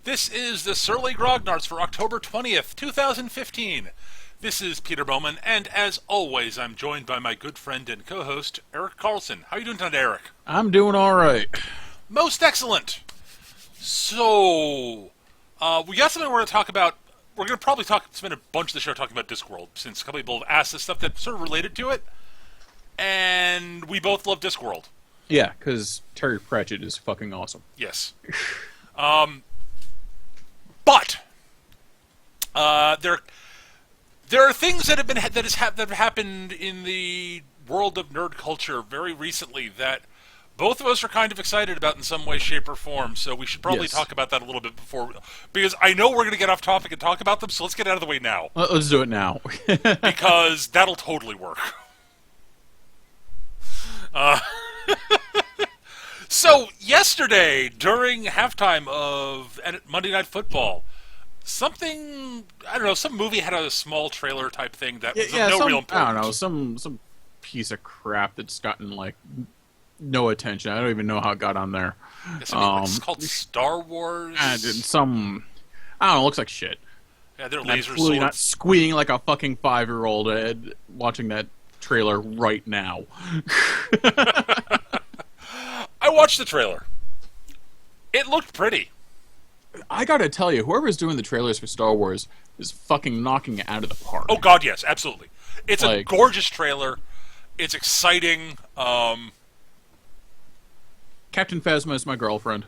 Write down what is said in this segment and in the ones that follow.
This is the Surly Grognards for October 20th, 2015. This is Peter Bowman, and as always, I'm joined by my good friend and co-host, Eric Carlson. How are you doing tonight, Eric? I'm doing all right. Most excellent. So, we got something we're going to talk about. We're going to probably spend a bunch of the show talking about Discworld, since a couple people have asked us stuff that's sort of related to it, and we both love Discworld. Yeah, because Terry Pratchett is fucking awesome. Yes. But there are things that have happened in the world of nerd culture very recently that both of us are kind of excited about in some way, shape, or form. So we should probably talk about that a little bit because I know we're going to get off topic and talk about them. So let's get out of the way now. Let's do it now. Because that'll totally work. So, yesterday, during halftime of Monday Night Football, some movie had a small trailer type thing that was of no real importance. I don't know, some piece of crap that's gotten, no attention. I don't even know how it got on there. It's called Star Wars. And I don't know, it looks like shit. Yeah, they're and laser I'm clearly swords. not squealing like a fucking 5-year-old watching that trailer right now. I watched the trailer. It looked pretty. I gotta tell you, whoever's doing the trailers for Star Wars is fucking knocking it out of the park. Oh god, yes, absolutely. It's a gorgeous trailer. It's exciting. Captain Phasma is my girlfriend.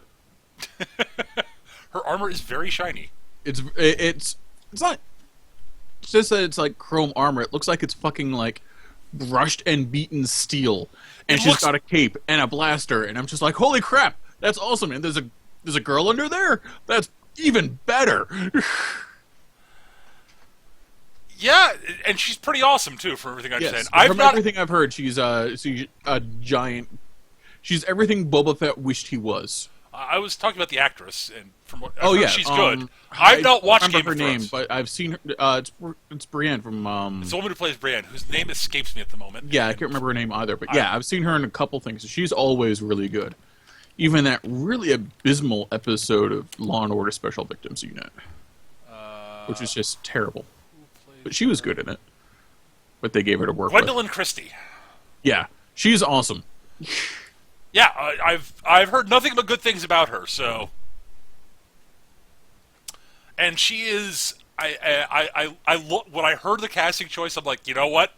Her armor is very shiny. It's not. It's just that it's like chrome armor. It looks like it's fucking brushed and beaten steel. And she's got a cape and a blaster, and I'm just like, holy crap, that's awesome! And there's a girl under there. That's even better. Yeah, and she's pretty awesome too, for everything I've said. Everything I've heard, she's a giant. She's everything Boba Fett wished he was. I was talking about the actress, and from what she's good. I've not watched Game her of Thrones. name, but I've seen her. It's Brienne from. It's the woman who plays Brienne, whose name escapes me at the moment. Yeah, I can't remember her name either, but yeah, I've seen her in a couple things. She's always really good. Even that really abysmal episode of Law and Order Special Victims Unit, which was just terrible. But she was good in it. But they gave her to work Gwendolyn Christie. Yeah, she's awesome. Yeah, I've heard nothing but good things about her. So, and she is. When I heard the casting choice, I'm like, you know what?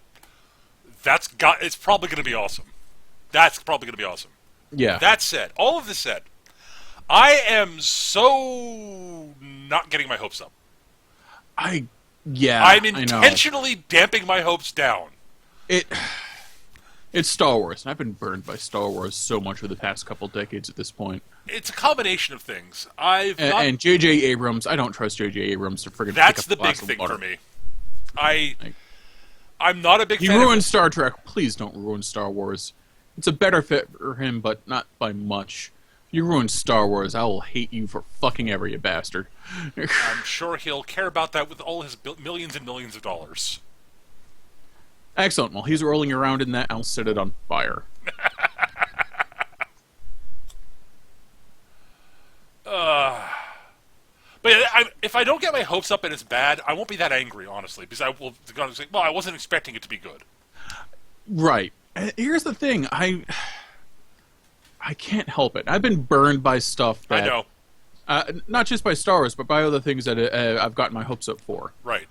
It's probably going to be awesome. That's probably going to be awesome. Yeah. That said, all of this said, I am so not getting my hopes up. I'm intentionally damping my hopes down. It's Star Wars, and I've been burned by Star Wars so much for the past couple decades at this point. It's a combination of things. And J.J. Abrams, I don't trust J.J. Abrams to friggin' That's pick up the big thing for me. I'm not a big fan. You ruined Star Trek. Please don't ruin Star Wars. It's a better fit for him, but not by much. If you ruin Star Wars, I will hate you for fucking ever, you bastard. I'm sure he'll care about that with all his millions and millions of dollars. Excellent. While he's rolling around in that, I'll set it on fire. But if I don't get my hopes up and it's bad, I won't be that angry, honestly, because I will say, well, I wasn't expecting it to be good. Right. Here's the thing. I can't help it. I've been burned by stuff that... I know. Not just by Star Wars, but by other things that I've gotten my hopes up for. Right.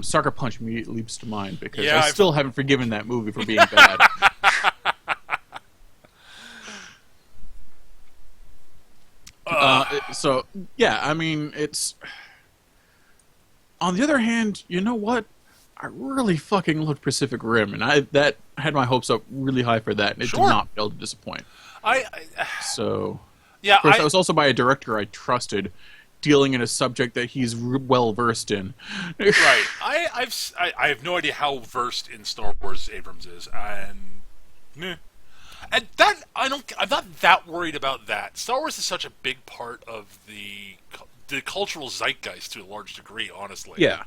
Sucker Punch immediately leaps to mind because I still haven't forgiven that movie for being bad. So, yeah, I mean, it's... On the other hand, you know what? I really fucking loved Pacific Rim, and I had my hopes up really high for that, and it did not fail to disappoint. So... Yeah, of course, that was also by a director I trusted, dealing in a subject that he's well versed in. Right. I have no idea how versed in Star Wars Abrams is, and that I'm not that worried about that. Star Wars is such a big part of the cultural zeitgeist to a large degree, honestly. Yeah.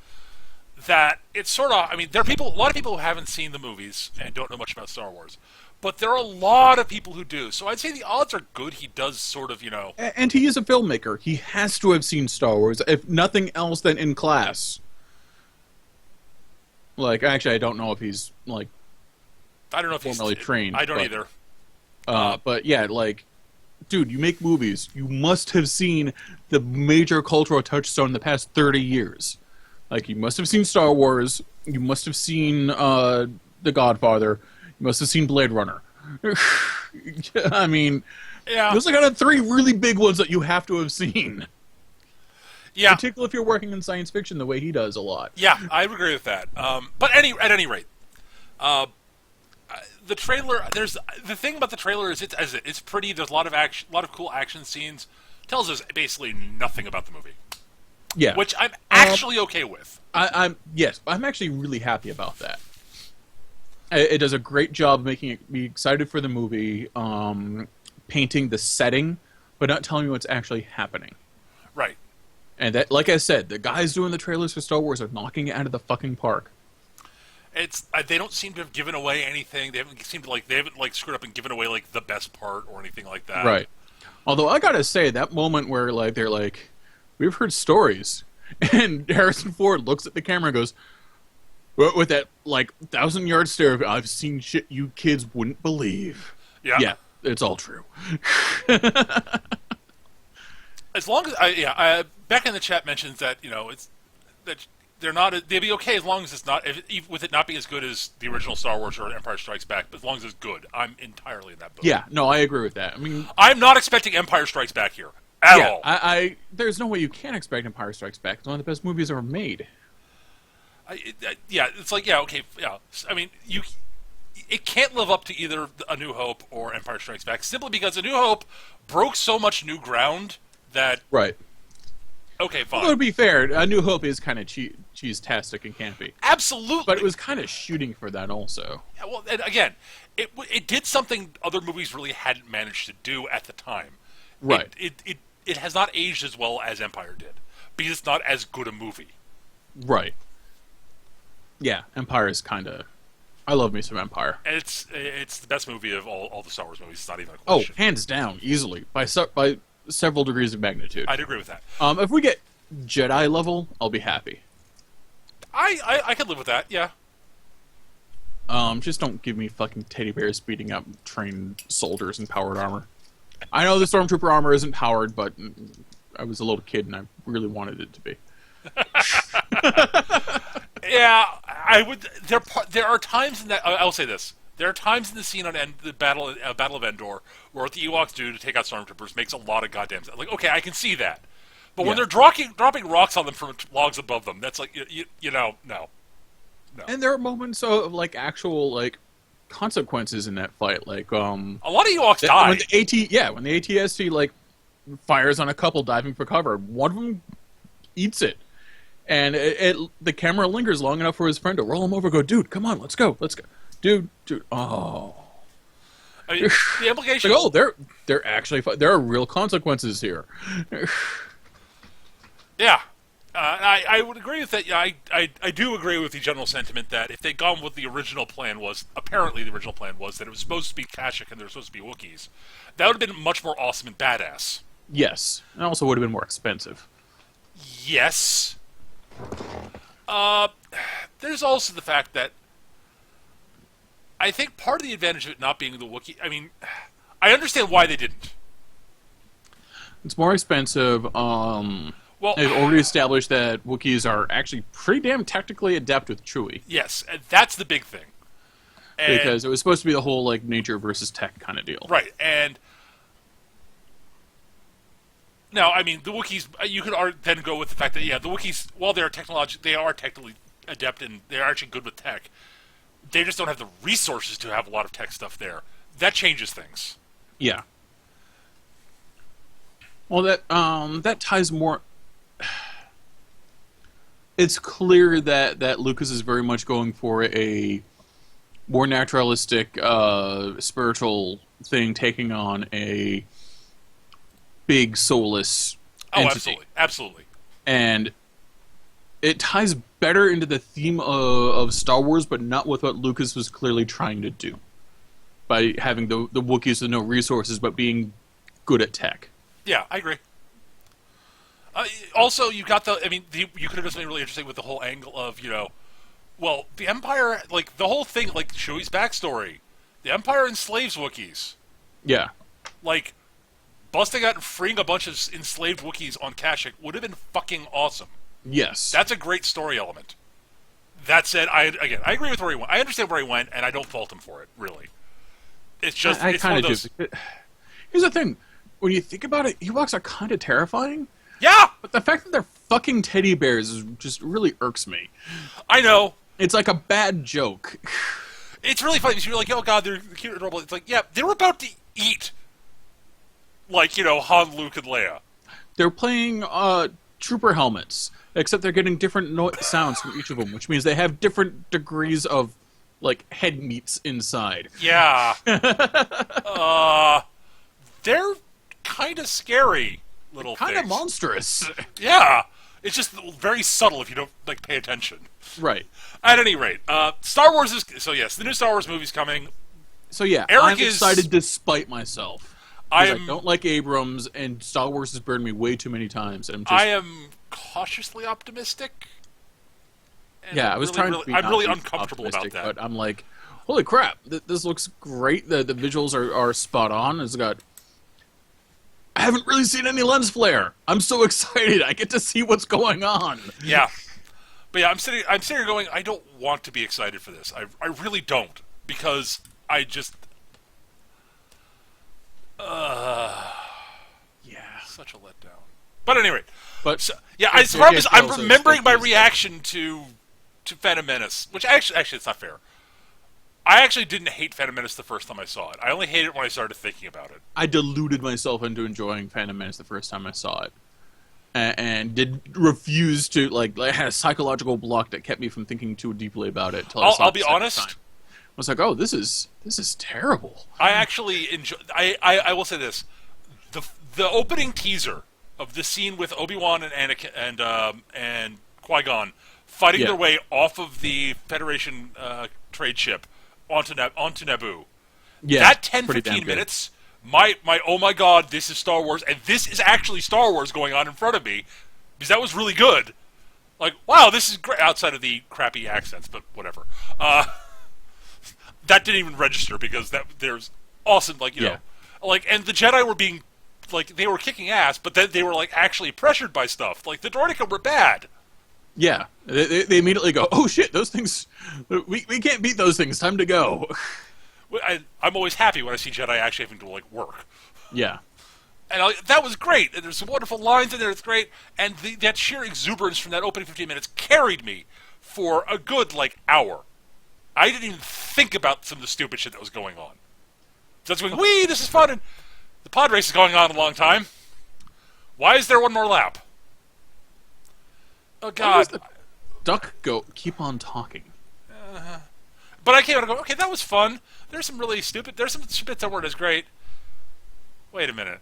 That it's sort of, I mean, there are a lot of people who haven't seen the movies and don't know much about Star Wars. but there are a lot of people who do. So I'd say the odds are good he does sort of, And he is a filmmaker. He has to have seen Star Wars, if nothing else than in class. Like, actually, I don't know if he's, like, I don't know if formally trained. I don't either. But yeah, like, dude, you make movies. You must have seen the major cultural touchstone in the past 30 years. Like, you must have seen Star Wars. You must have seen The Godfather. You must have seen Blade Runner. I mean, Yeah. those are kind of three really big ones that you have to have seen. Yeah. Particularly if you're working in science fiction the way he does a lot. Yeah, I agree with that. But at any rate, the trailer. There's the thing about the trailer is it's pretty. There's a lot of action, a lot of cool action scenes. Tells us basically nothing about the movie. Yeah, which I'm actually okay with. I'm actually really happy about that. It does a great job making me excited for the movie, painting the setting, but not telling me what's actually happening. Right. And that, like I said, the guys doing the trailers for Star Wars are knocking it out of the fucking park. It's they don't seem to have given away anything. They haven't screwed up and given away like the best part or anything like that. Right. Although I gotta say, that moment where like they're like, we've heard stories, and Harrison Ford looks at the camera and goes, with that like 1,000-yard stare of, I've seen shit you kids wouldn't believe. Yeah, it's all true. As long as Beck in the chat mentions that it's that they'd be okay as long as it's not with it not being as good as the original Star Wars or Empire Strikes Back, but as long as it's good, I'm entirely in that boat. Yeah, no, I agree with that. I mean, I'm not expecting Empire Strikes Back here at all. There's no way you can expect Empire Strikes Back. It's one of the best movies ever made. It's like okay, yeah. I mean, it can't live up to either A New Hope or Empire Strikes Back simply because A New Hope broke so much new ground that right. Okay, fine. Well, to be fair, A New Hope is kind of cheese-tastic and campy. Absolutely. But it was kind of shooting for that also. Yeah, well, and again, it did something other movies really hadn't managed to do at the time. Right. It has not aged as well as Empire did because it's not as good a movie. Right. Yeah, Empire is kind of... I love me some Empire. And it's the best movie of all the Star Wars movies. It's not even a question. Oh, hands down, easily. By several degrees of magnitude. I'd agree with that. If we get Jedi level, I'll be happy. I could live with that, yeah. Just don't give me fucking teddy bears beating up trained soldiers in powered armor. I know the Stormtrooper armor isn't powered, but I was a little kid and I really wanted it to be. Yeah, I would. There are times in that. I'll say this. There are times in the scene on the Battle of Endor where what the Ewoks do to take out Stormtroopers makes a lot of goddamn sense. Like, okay, I can see that. But when they're dropping rocks on them from logs above them, that's like, no. And there are moments of, like, actual, like, consequences in that fight. Like, a lot of Ewoks die. When the ATST, like, fires on a couple diving for cover, one of them eats it. And the camera lingers long enough for his friend to roll him over and go, dude, come on, let's go. Dude, oh. I mean, the implication... Like, they're actually... There are real consequences here. Yeah. I would agree with that. Yeah, I do agree with the general sentiment that if they'd gone with the original plan was... Apparently the original plan was that it was supposed to be Kashyyyk and there were supposed to be Wookiees. That would have been much more awesome and badass. Yes. And also would have been more expensive. Yes. There's also the fact that I think part of the advantage of it not being the Wookiee... I mean, I understand why they didn't. It's more expensive. Well, they've already established that Wookiees are actually pretty damn technically adept with Chewie. Yes, and that's the big thing. Because it was supposed to be the whole, like, nature versus tech kind of deal. Right, and... Now, I mean, the Wookiees, you could then go with the fact that, the Wookiees, while they are technically adept and they're actually good with tech, they just don't have the resources to have a lot of tech stuff there. That changes things. Yeah. Well, that ties more... It's clear that Lucas is very much going for a more naturalistic, spiritual thing, taking on a big soulless entity. Absolutely. And it ties better into the theme of Star Wars, but not with what Lucas was clearly trying to do. by having the Wookiees with no resources but being good at tech. Yeah, I agree. Also, you got the. I mean, you could have done something really interesting with the whole angle of, well, the Empire, like the whole thing, like Chewie's backstory. The Empire enslaves Wookiees. Yeah. Like, busting out and freeing a bunch of enslaved Wookiees on Kashyyyk would have been fucking awesome. Yes. That's a great story element. That said, I agree with where he went. I understand where he went, and I don't fault him for it, really. It's just, I it's one kind of of those... do. Here's the thing. When you think about it, Ewoks are kind of terrifying. Yeah! But the fact that they're fucking teddy bears just really irks me. I know. It's like a bad joke. It's really funny because you're like, oh god, they're cute and adorable. It's like, yeah, they were about to eat, like, Han, Luke, and Leia. They're playing trooper helmets, except they're getting different sounds from each of them, which means they have different degrees of, like, head meats inside. Yeah. They're kind of scary little things. Kind of monstrous. Yeah. It's just very subtle if you don't, like, pay attention. Right. At any rate, Star Wars is... So, yes, the new Star Wars movie's coming. So, yeah, I'm excited despite myself. I don't like Abrams, and Star Wars has burned me way too many times. I am cautiously optimistic. Yeah, I was trying to be I'm really uncomfortable about that. But I'm like, holy crap, this looks great. The visuals are spot on. It's got... I haven't really seen any lens flare. I'm so excited. I get to see what's going on. Yeah. But yeah, I'm sitting here going, I don't want to be excited for this. I really don't. Because I just... Yeah. Such a letdown. But anyway. But so, yeah, the problem is I'm remembering my reaction to Phantom Menace. Which actually, it's not fair. I actually didn't hate Phantom Menace the first time I saw it. I only hated it when I started thinking about it. I deluded myself into enjoying Phantom Menace the first time I saw it. And did refuse to, like, I had a psychological block that kept me from thinking too deeply about it. I'll be honest. I was like, oh, this is terrible. I actually enjoy... I will say this. The opening teaser of the scene with Obi-Wan and Anakin and Qui-Gon fighting their way off of the Federation trade ship onto Naboo. Yeah, that 10-15 minutes, my oh my god, this is Star Wars, and this is actually Star Wars going on in front of me, because that was really good. Like, wow, this is great, outside of the crappy accents, but whatever. That didn't even register, because there's awesome, like, like, and the Jedi were being, like, they were kicking ass, but then they were, like, actually pressured by stuff. Like, the Droideka were bad. Yeah, they immediately go, oh shit, those things, we can't beat those things, time to go. I'm always happy when I see Jedi actually having to, like, work. Yeah. And that was great, and there's some wonderful lines in there, it's great, and that sheer exuberance from that opening 15 minutes carried me for a good, like, hour. I didn't even think about some of the stupid shit that was going on. So it's going, wee, this is fun, and the pod race is going on a long time. Why is there one more lap? Oh, God. The duck go, keep on talking. But I came out and go, okay, that was fun. There's some really stupid... There's some bits that weren't as great. Wait a minute.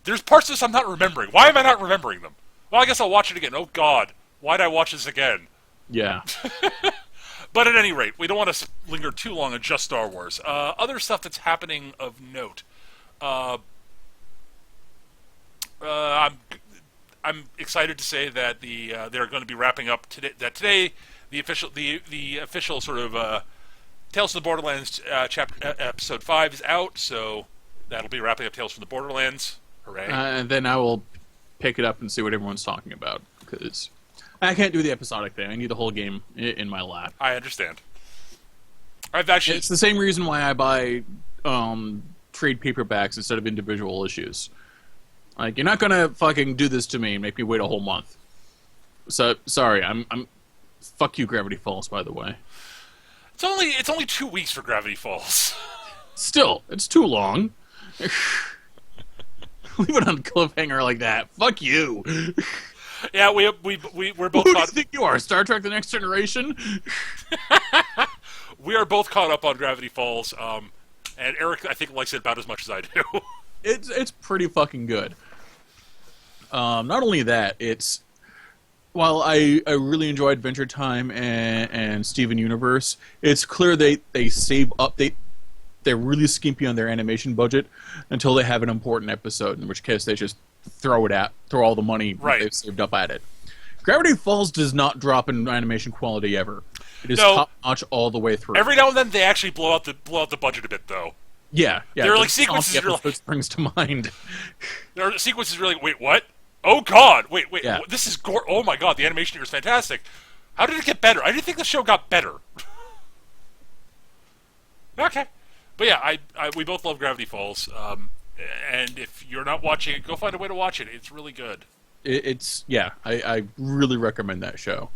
There's parts of this I'm not remembering. Why am I not remembering them? Well, I guess I'll watch it again. Oh, God. Why'd I watch this again? Yeah. But at any rate, we don't want to linger too long on just Star Wars. Other stuff that's happening of note. I'm excited to say that they're going to be wrapping up today. Today, the official sort of Tales from the Borderlands episode 5 is out, so that'll be wrapping up Tales from the Borderlands. Hooray! And then I will pick it up and see what everyone's talking about, because I can't do the episodic thing. I need the whole game in my lap. I understand. It's the same reason why I buy trade paperbacks instead of individual issues. Like, you're not gonna fucking do this to me and make me wait a whole month. So sorry, I'm fuck you, Gravity Falls. By the way, it's only 2 weeks for Gravity Falls. Still, it's too long. Leave it on a cliffhanger like that. Fuck you. Yeah, we're both. Who do you think you are, Star Trek: The Next Generation? We are both caught up on Gravity Falls, and Eric, I think, likes it about as much as I do. It's pretty fucking good. Not only that, it's while I really enjoy Adventure Time and Steven Universe, it's clear they save up. They're really skimpy on their animation budget until they have an important episode, in which case they just throw all the money Right. they've saved up at it. Gravity Falls does not drop in animation quality ever. It is No. top notch all the way through. Every now and then they actually blow out the budget a bit, though. Yeah. There are, like, the sequences Chomsky you're like- episode springs to mind. There are sequences really. Wait, what? Oh God! Wait. Yeah. This is oh my God! The animation here is fantastic. How did it get better? I didn't think the show got better. Okay, but yeah, we both love Gravity Falls. And if you're not watching it, go find a way to watch it. It's really good. I really recommend that show.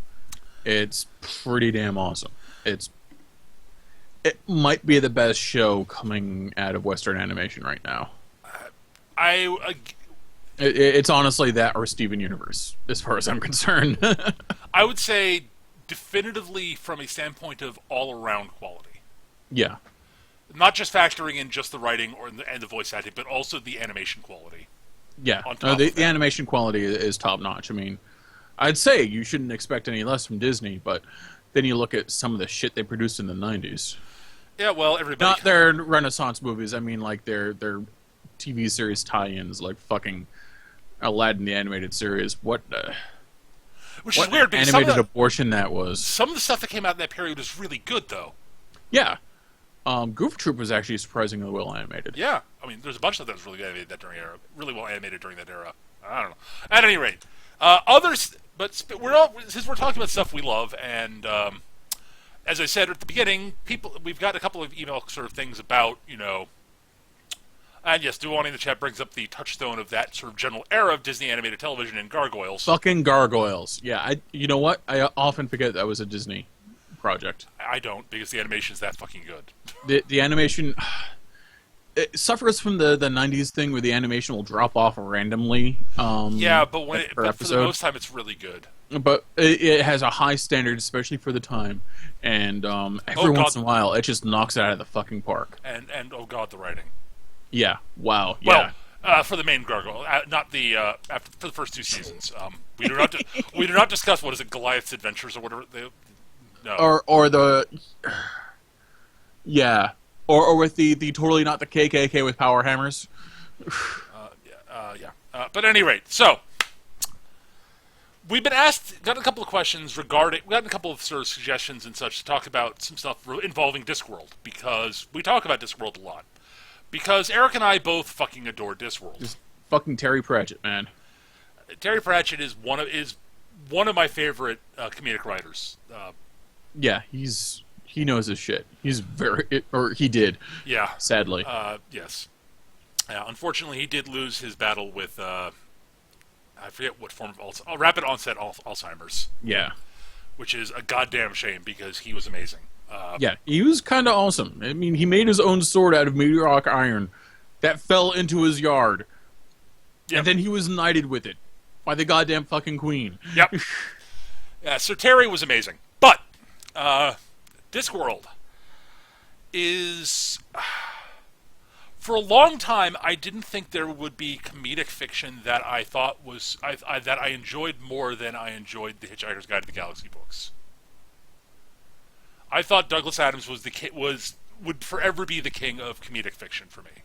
It's pretty damn awesome. It might be the best show coming out of Western animation right now. It's honestly that or Steven Universe, as far as I'm concerned. I would say definitively from a standpoint of all-around quality. Yeah. Not just factoring in just the writing and the voice acting, but also the animation quality. Yeah. On top of The that. animation quality is top notch. I mean, I'd say you shouldn't expect any less from Disney, but then you look at some of the shit they produced in the 90s. Yeah, well, everybody... Not their Renaissance movies, I mean like their TV series tie-ins, like fucking Aladdin the animated series. What Which what is weird, because animated abortion that was. some of the stuff that came out in that period was really good, though. Yeah. Goof Troop was actually surprisingly well animated. Yeah, I mean, there's a bunch of stuff that was really animated really well animated during that era. I don't know. At any rate, others, but since we're talking about stuff we love, and as I said at the beginning, we've got a couple of email sort of things about, and yes, Duwani in the chat brings up the touchstone of that sort of general era of Disney animated television and Gargoyles. Fucking Gargoyles. Yeah, you know what? I often forget that was a Disney project. I don't, because the animation's that fucking good. The animation it suffers from the 90s thing where the animation will drop off randomly. Yeah, but for the episode. most time, it's really good. But it has a high standard, especially for the time. And every once in a while, it just knocks it out of the fucking park. And oh God, the writing. Yeah. Wow. Yeah. Well, for the main Gargoyle, not the for the first two seasons. We do not we do not discuss what is it, Goliath's Adventures or whatever. No. Or the yeah. Or with the totally not the KKK with power hammers. Yeah. But at any rate, so we've been gotten a couple of questions gotten a couple of sort of suggestions and such to talk about some stuff involving Discworld, because we talk about Discworld a lot. Because Eric and I both fucking adore Discworld. Just fucking Terry Pratchett, man. Terry Pratchett is one of my favorite comedic writers. Yeah, he knows his shit. He did. Yeah. Sadly. Yes. Unfortunately, he did lose his battle with I forget what form of rapid onset Alzheimer's. Yeah. Which is a goddamn shame, because he was amazing. Yeah, he was kind of awesome. I mean, he made his own sword out of meteoric iron that fell into his yard. Yep. And then he was knighted with it by the goddamn fucking queen. Yep. Sir Terry was amazing. But Discworld is... For a long time, I didn't think there would be comedic fiction that I thought was... that I enjoyed more than I enjoyed the Hitchhiker's Guide to the Galaxy books. I thought Douglas Adams would forever be the king of comedic fiction for me.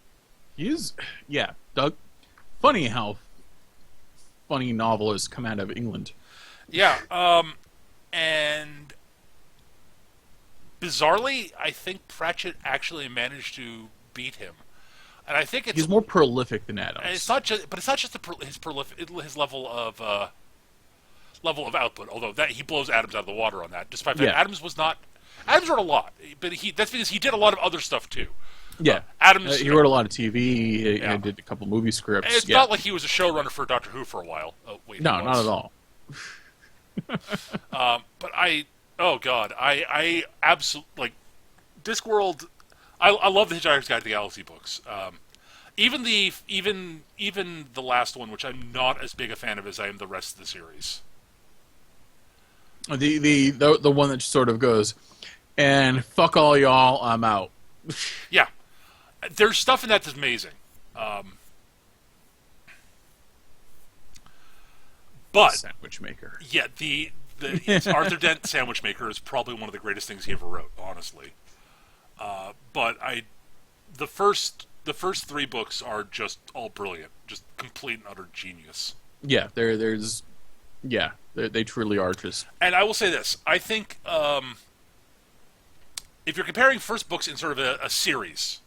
He is... Yeah, Doug... Funny how funny novelists come out of England. Yeah, and bizarrely, I think Pratchett actually managed to beat him, and I think he's more prolific than Adams. And it's not just his level of output. Although that he blows Adams out of the water on that. Despite that, Adams wrote a lot, but that's because he did a lot of other stuff too. Yeah, Adams. He wrote a lot of TV. He did a couple movie scripts. It's not like he was a showrunner for Doctor Who for a while. Oh, wait, no, not at all. But oh god, I absolutely like Discworld. I love the Hitchhiker's Guide to the Galaxy books. Even the last one, which I'm not as big a fan of as I am the rest of the series. The one that sort of goes, and fuck all y'all, I'm out. Yeah. There's stuff in that that's amazing. But Sandwich maker. yeah, yes, Arthur Dent Sandwich Maker is probably one of the greatest things he ever wrote, honestly. But the first three books are just all brilliant, just complete and utter genius. Yeah, they truly are just. And I will say this: I think if you're comparing first books in sort of a series,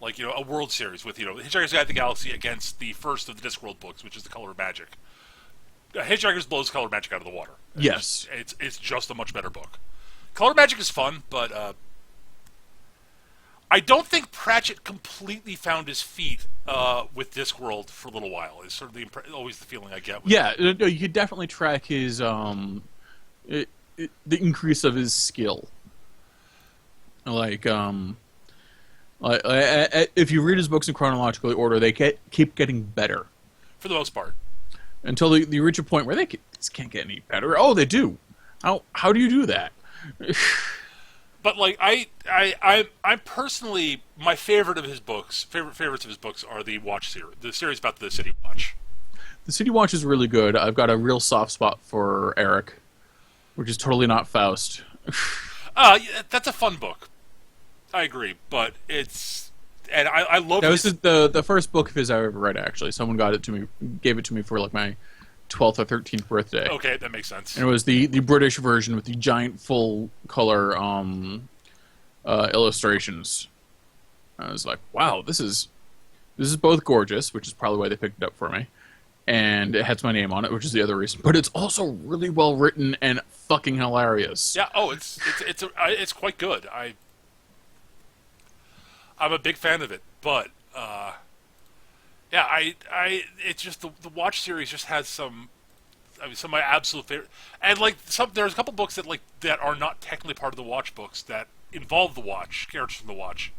like a World Series with Hitchhiker's Guide to the Galaxy against the first of the Discworld books, which is the Color of Magic. Hitchhiker's blows Color Magic out of the water. Yes, it's just a much better book. Color Magic is fun, but I don't think Pratchett completely found his feet with Discworld for a little while. Is sort of always the feeling I get. You could definitely track his the increase of his skill. Like if you read his books in chronological order, they keep getting better for the most part. Until they reach a point where this can't get any better. Oh, they do. How do you do that? But like I personally, my favorites of his books are the Watch series, the series about the City Watch. The City Watch is really good. I've got a real soft spot for Eric, which is totally not Faust. Yeah, that's a fun book. I agree, but I love. This is the first book of his I ever read. Actually, someone gave it to me for like my 12th or 13th birthday. Okay, that makes sense. And it was the British version with the giant full color illustrations. I was like, wow, this is both gorgeous, which is probably why they picked it up for me, and it has my name on it, which is the other reason. But it's also really well written and fucking hilarious. Yeah. Oh, it's quite good. I'm a big fan of it, but yeah, it's just the Watch series just has some of my absolute favorite, and like there's a couple books that are not technically part of the Watch books that involve the Watch characters from the Watch,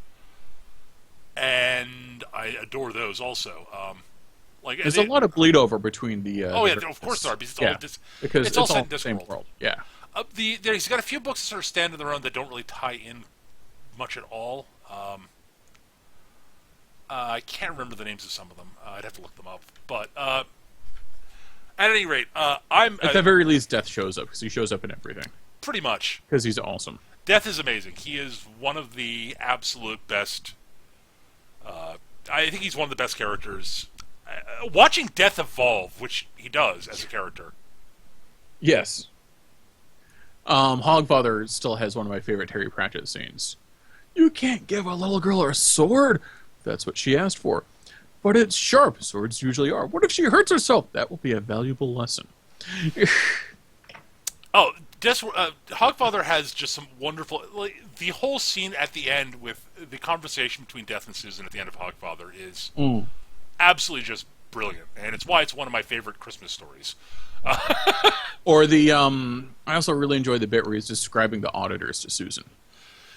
and I adore those also. There's a lot of bleed over between the. Of course there are because it's all set in the same world. Yeah. He's got a few books that sort of stand on their own that don't really tie in much at all. I can't remember the names of some of them. I'd have to look them up. But at any rate, I'm... At the very least, Death shows up, because he shows up in everything. Pretty much. Because he's awesome. Death is amazing. He is one of the absolute best... I think he's one of the best characters. Watching Death evolve, which he does as a character. Yes. Hogfather still has one of my favorite Terry Pratchett scenes. You can't give a little girl a sword. That's what she asked for. But it's sharp. Swords usually are. What if she hurts herself? That will be a valuable lesson. Hogfather has just some wonderful... the whole scene at the end with the conversation between Death and Susan at the end of Hogfather is absolutely just brilliant. And it's why it's one of my favorite Christmas stories. Or the... I also really enjoy the bit where he's describing the auditors to Susan.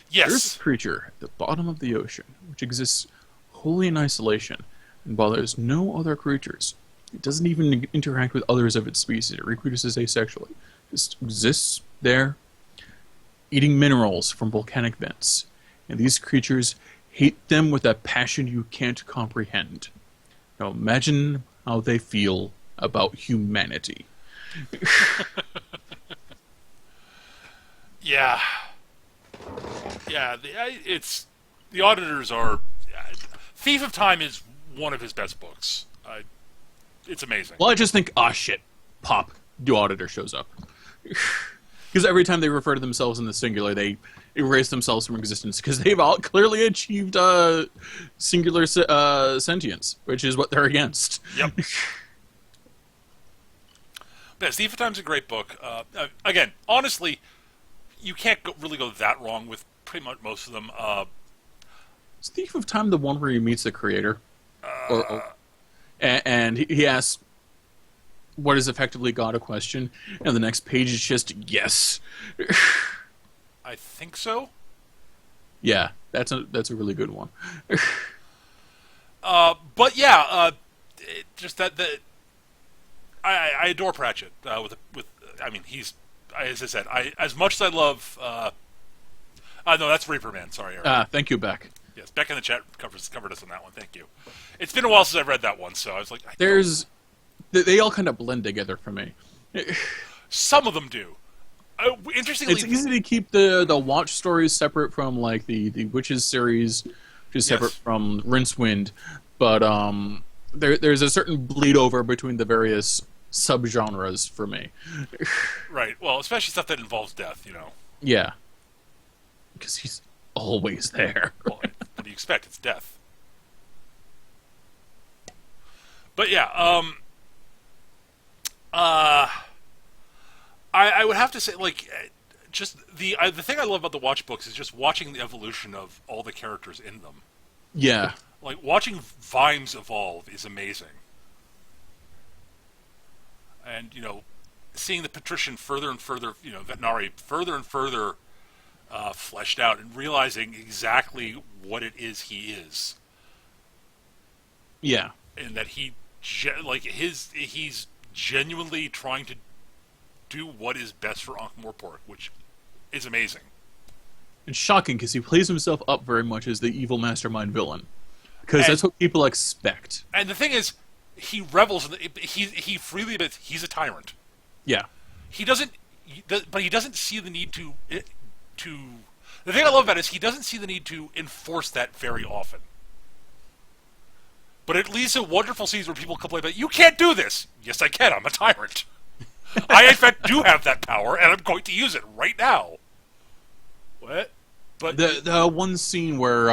Yes. There's a creature at the bottom of the ocean, which exists wholly in isolation and bothers no other creatures. It doesn't even interact with others of its species. It reproduces asexually. It just exists there, eating minerals from volcanic vents. And these creatures hate them with a passion you can't comprehend. Now imagine how they feel about humanity. Yeah. Yeah, the auditors are... Thief of Time is one of his best books. It's amazing. Well, I just think, shit, pop, the auditor shows up. Because every time they refer to themselves in the singular, they erase themselves from existence, because they've all clearly achieved singular sentience, which is what they're against. Yep. But Thief of Time's a great book. Again, honestly, you can't really go that wrong with pretty much most of them. Is Thief of Time the one where he meets the creator? And he asks, what is effectively God a question? And the next page is just, yes. I think so. Yeah, that's a really good one. But yeah, just that I adore Pratchett. I mean, he's, as I said, as much as I love. No, that's Reaper Man. Sorry, Eric. Thank you, Beck. Yes, Beck in the chat covered us on that one. Thank you. It's been a while since I've read that one, so I was like... They all kind of blend together for me. Some of them do. It's Interestingly, easy to keep the watch stories separate from like the Witches series, which is separate yes, from Rincewind, but there's a certain bleed over between the various subgenres for me. right. Well, especially stuff that involves death. Yeah, because he's always there. Well, what do you expect? It's death. But yeah, uh, I would have to say, like, just the thing I love about the watch books is just watching the evolution of all the characters in them. Yeah, Like watching Vimes evolve is amazing, and seeing the patrician further and further, Veterinari further and further fleshed out, and realizing exactly what it is he is, yeah. and that he's genuinely trying to do what is best for Ankh-Morpork, which is amazing. It's shocking because he plays himself up very much as the evil mastermind villain, because And that's what people expect. and the thing is, he revels in he freely admits he's a tyrant. Yeah, He doesn't, but he doesn't see the need to. The thing I love about it is he doesn't see the need to enforce that very often. But it leads to wonderful scenes where people complain about, you can't do this. Yes, I can. I'm a tyrant. I, in fact, do have that power, and I'm going to use it right now. What? But the one scene where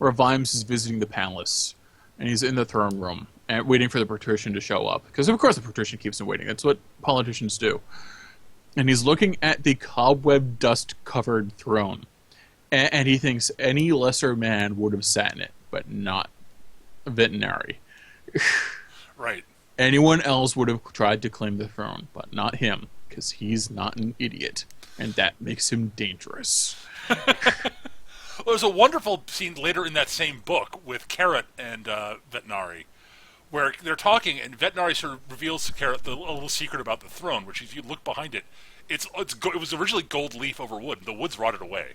Vimes is visiting the palace, and he's in the throne room and waiting for the patrician to show up, because of course the patrician keeps him waiting. That's what politicians do. And he's looking at the cobweb dust-covered throne, and he thinks any lesser man would have sat in it, but not a veterinary. right. Anyone else would have tried to claim the throne, but not him, because he's not an idiot, and that makes him dangerous. Well, there's a wonderful scene later in that same book with Carrot and Veterinari, where they're talking, and Veterinari sort of reveals to Carrot a little secret about the throne, which if you look behind it, it was originally gold leaf over wood. The wood's rotted away.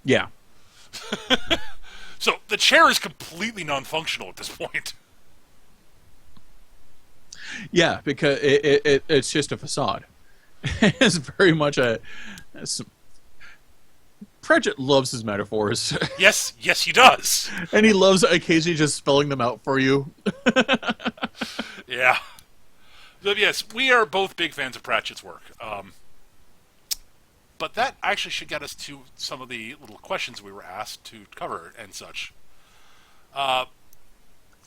Yeah. So the chair is completely non-functional at this point. Yeah, because it's just a facade. It's very much Pratchett loves his metaphors. Yes, he does. And he loves occasionally just spelling them out for you. Yeah. But yes, we are both big fans of Pratchett's work. But that actually should get us to some of the little questions we were asked to cover and such.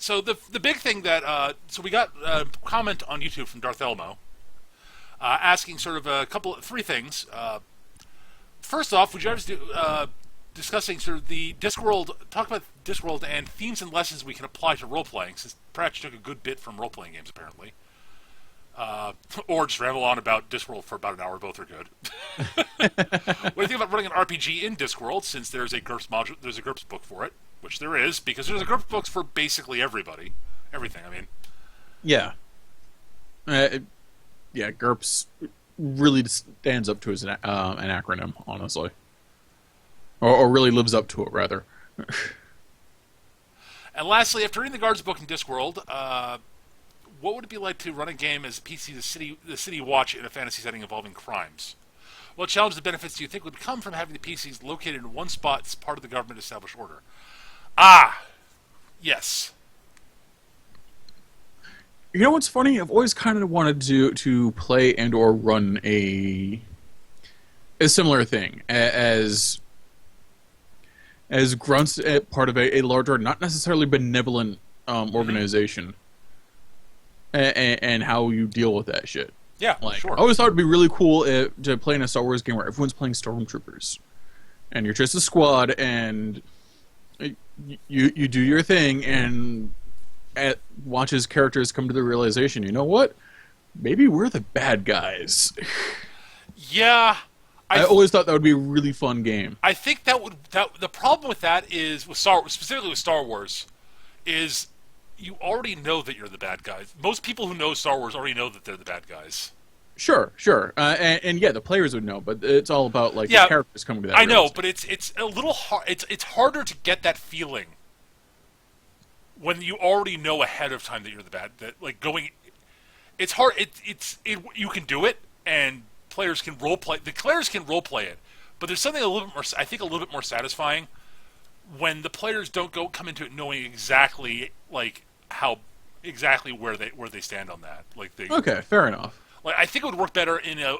So the big thing that so we got a comment on YouTube from Darth Elmo asking sort of three things. First off, would you ever do discussing sort of the Discworld, talk about Discworld and themes and lessons we can apply to role playing, since Pratchett took a good bit from role playing games apparently. Or just ramble on about Discworld for about an hour. Both are good. What do you think about running an RPG in Discworld? Since there's a GURPS module, there's a GURPS book for it, which there is, because there's a GURPS books for basically everybody, everything. I mean, Yeah. Yeah, GURPS really stands up to as an acronym, honestly. Or really lives up to it, rather. and lastly, after reading the Guards book in Discworld, what would it be like to run a game as PC the city watch in a fantasy setting involving crimes? What challenges and benefits do you think would come from having the PCs located in one spot as part of the government established order? Yes. You know what's funny? I've always kind of wanted to play and or run a similar thing as grunts part of a larger, not necessarily benevolent organization, and how you deal with that shit. Yeah, Like, sure. I always thought it'd be really cool to play in a Star Wars game where everyone's playing stormtroopers, and you're just a squad, and you do your thing, and watch as characters come to the realization, you know what? Maybe we're the bad guys. Yeah. I always thought that would be a really fun game. I think the problem with that is specifically with Star Wars is you already know that you're the bad guys. Most people who know Star Wars already know that they're the bad guys. Sure. And yeah, the players would know, but it's all about like the characters coming to that. I know, but it's a little hard. It's harder to get that feeling when you already know ahead of time that you're the bad. That like going, it's hard. You can do it, and players can role play. The players can role play it, but there's something a little bit more. I think a little bit more satisfying when the players don't come into it knowing exactly like how exactly where they stand on that. Like they Okay, fair enough. like I think it would work better in a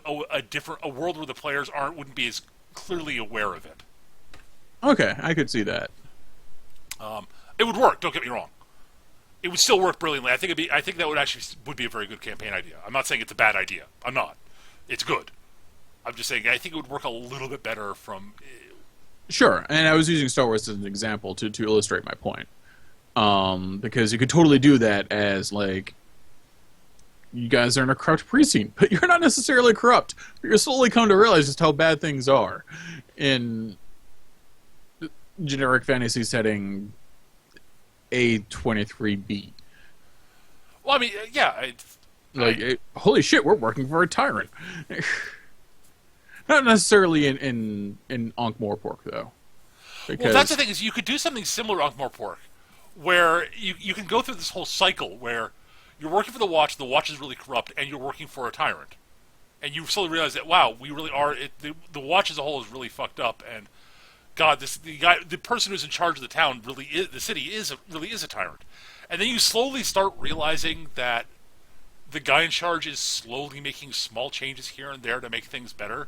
world where the players wouldn't be as clearly aware of it. Okay, I could see that. It would work. Don't get me wrong. It would still work brilliantly. I think that would be a very good campaign idea. I'm not saying it's a bad idea. I'm not. It's good. I'm just saying I think it would work a little bit better from. Sure, and I was using Star Wars as an example to illustrate my point. Because you could totally do that as, like, you guys are in a corrupt precinct, but you're not necessarily corrupt. But you're slowly come to realize just how bad things are in generic fantasy setting A23B. Well, I mean, yeah. Holy shit, we're working for a tyrant. Not necessarily in Ankh-Morpork, though. Because, well, that's the thing, is you could do something similar to Ankh-Morpork, where you can go through this whole cycle where you're working for the Watch is really corrupt, and you're working for a tyrant. And you slowly realize that, wow, we really are, the Watch as a whole is really fucked up, and God, the person who's in charge of the town the city really is a tyrant. And then you slowly start realizing that the guy in charge is slowly making small changes here and there to make things better.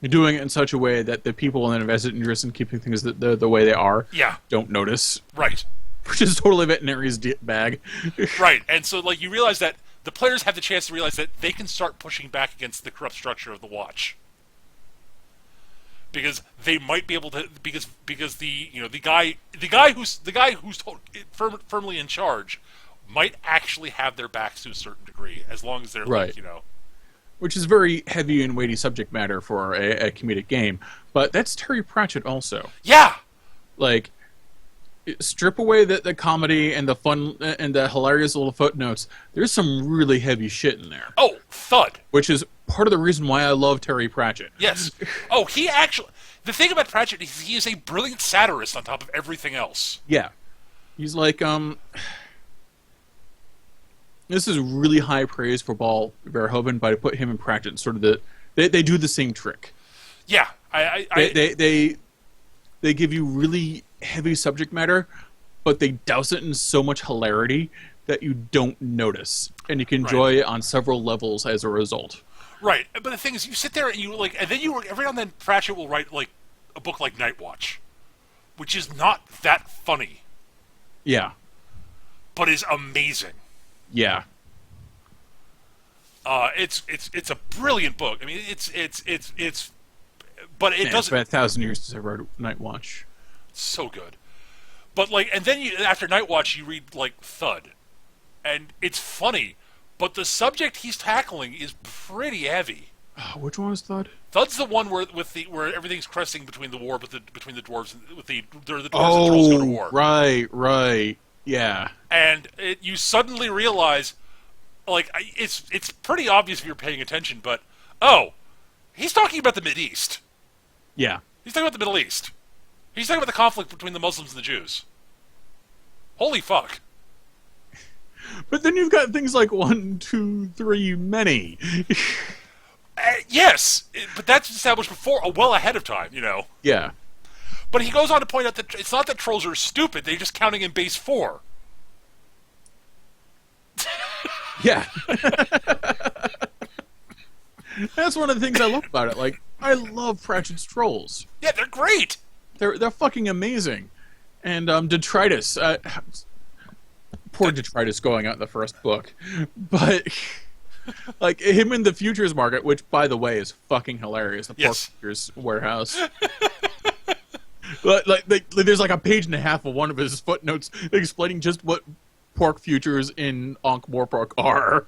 you're doing it in such a way that the people in invested interest in keeping things the way they are don't notice. Right. Which is totally Veterinary's bag. Right. And so, like, you realize that the players have the chance to realize that they can start pushing back against the corrupt structure of the Watch. Because they might be able to, because the guy who's firmly in charge might actually have their backs to a certain degree, as long as they're right. Which is very heavy and weighty subject matter for a comedic game, but that's Terry Pratchett also. Yeah, like, strip away the comedy and the fun and the hilarious little footnotes. There's some really heavy shit in there. Oh, thud. Which is part of the reason why I love Terry Pratchett. Yes. Oh, the thing about Pratchett is he is a brilliant satirist on top of everything else. Yeah. He's like, this is really high praise for Paul Verhoeven, but I put him and Pratchett in sort of they do the same trick. Yeah. They give you really heavy subject matter, but they douse it in so much hilarity that you don't notice, and you can enjoy it on several levels as a result. Right, but the thing is, you sit there and then every now and then Pratchett will write like a book like Night Watch, which is not that funny. Yeah, but is amazing. Yeah, it's a brilliant book. I mean, it's but it doesn't. It's been 1,000 years since I wrote Night Watch. So good, but like, and then after Night Watch, you read like Thud, and it's funny. But the subject he's tackling is pretty heavy. Which one is Thud? Thud's the one where everything's cresting between the dwarves and the dwarves and trolls go to war. Right, yeah. And you suddenly realize, like, it's pretty obvious if you're paying attention, but he's talking about the Mideast. Yeah, he's talking about the Middle East. He's talking about the conflict between the Muslims and the Jews. Holy fuck. But then you've got things like 1, 2, 3, many. Yes, but that's established well ahead of time, Yeah. But he goes on to point out that it's not that trolls are stupid; they're just counting in base 4. Yeah. That's one of the things I love about it. Like, I love Pratchett's trolls. Yeah, they're great. They're fucking amazing. And Detritus. Poor Detritus going out in the first book, but like him in the futures market, which by the way is fucking hilarious. The pork futures warehouse. There's like a page and a half of one of his footnotes explaining just what pork futures in Ankh-Morpork are.